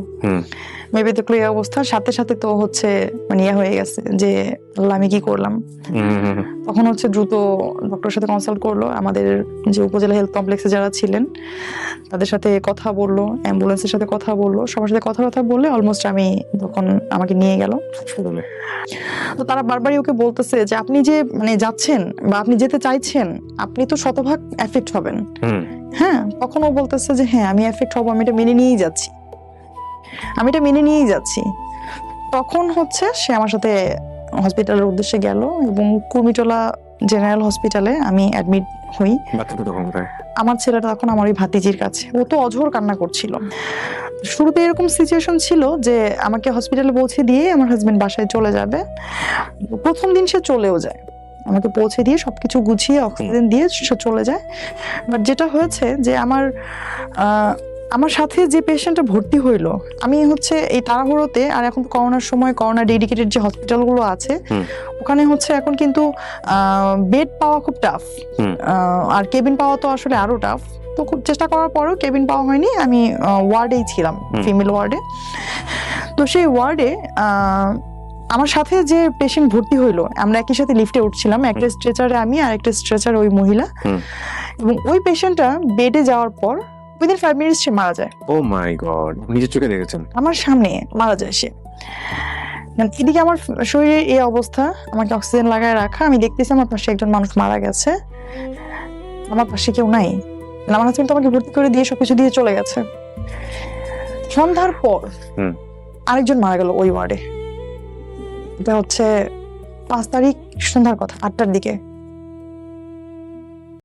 মেপে দেখলো এই অবস্থা, সাথে সাথে তো হচ্ছে মানে ইয়ে হয়ে গেছে যে আল্লাহ আমি কি করলাম। তখন হচ্ছে দ্রুত ডক্টরের সাথে কনসাল্ট করলো, আমাদের যে উপজেলা হেলথ কমপ্লেক্সে যারা ছিলেন তাদের সাথে কথা বললো, অ্যাম্বুলেন্সের সাথে কথা বললো, সবার সাথে কথা বললে অলমোস্ট আমি তখন আমাকে নিয়ে গেল হাসপাতালে। তো তারা বারবারই ওকে বলতেছে যে আপনি যে মানে যাচ্ছেন বা আপনি যেতে চাইছেন, আপনি তো শতভাগ এফেক্ট হবেন। হ্যাঁ, তখন ও বলতেছে যে হ্যাঁ আমি এফেক্ট হবো, আমি এটা মেনে নিয়েই যাচ্ছি। তখন হচ্ছে সে আমার সাথে হসপিটালের উদ্দেশ্যে গেল এবং কুর্মিটোলা জেনারেল হসপিটালে আমি অ্যাডমিট হই। আমার ছেলেটা তখন আমার ওই ভাতিজির কাছে, ও তো অঝোর কান্না করছিল। শুরুতে এরকম সিচুয়েশন ছিল যে আমাকে হসপিটালে পৌঁছে দিয়ে আমার হাজবেন্ড বাসায় চলে যাবে। প্রথম দিন সে চলেও যায়, আমাকে পৌঁছে দিয়ে সবকিছু গুছিয়ে অক্সিজেন দিয়ে সে চলে যায়। বাট যেটা হয়েছে যে আমার সাথে যে পেশেন্টটা ভর্তি হইলো, আমি হচ্ছে এই তাড়াহুড়োতে, আর এখন তো করোনার সময় করোনা ডেডিকেটেড যে হসপিটালগুলো আছে ওখানে হচ্ছে এখন কিন্তু বেড পাওয়া খুব টাফ, আর কেবিন পাওয়া তো আসলে আরো টাফ। তো খুব চেষ্টা করার পরেও কেবিন পাওয়া হয়নি, আমি ওয়ার্ডেই ছিলাম, ফিমেল ওয়ার্ডে। তো সেই ওয়ার্ডে আমার সাথে যে পেশেন্ট ভর্তি হইলো, আমরা একই সাথে লিফটে উঠছিলাম, একটা স্ট্রেচারে আমি আর একটা স্ট্রেচারে ওই মহিলা, এবং ওই পেশেন্টটা বেডে যাওয়ার পর উইদিন 5 মিনিটস সে মারা যায়। ও মাই গড, নিজের চোখে দেখেছেন? আমার সামনে মারা যায় সে। এদিকে আমার শরীরের এই অবস্থা, আমাকে অক্সিজেন লাগায় রাখা, আমি দেখতেছি আমার পাশে একজন মানুষ মারা গেছে, আমার পাশে কেউ নাই। আমার হাজবেন্ড তো আমাকে ভর্তি করে দিয়ে সবকিছু দিয়ে চলে গেছে। সন্ধ্যার পর আরেকজন মারা গেল ওই ওয়ার্ডে। এটা হচ্ছে 5 তারিখ সন্ধ্যার কথা, 8টার দিকে।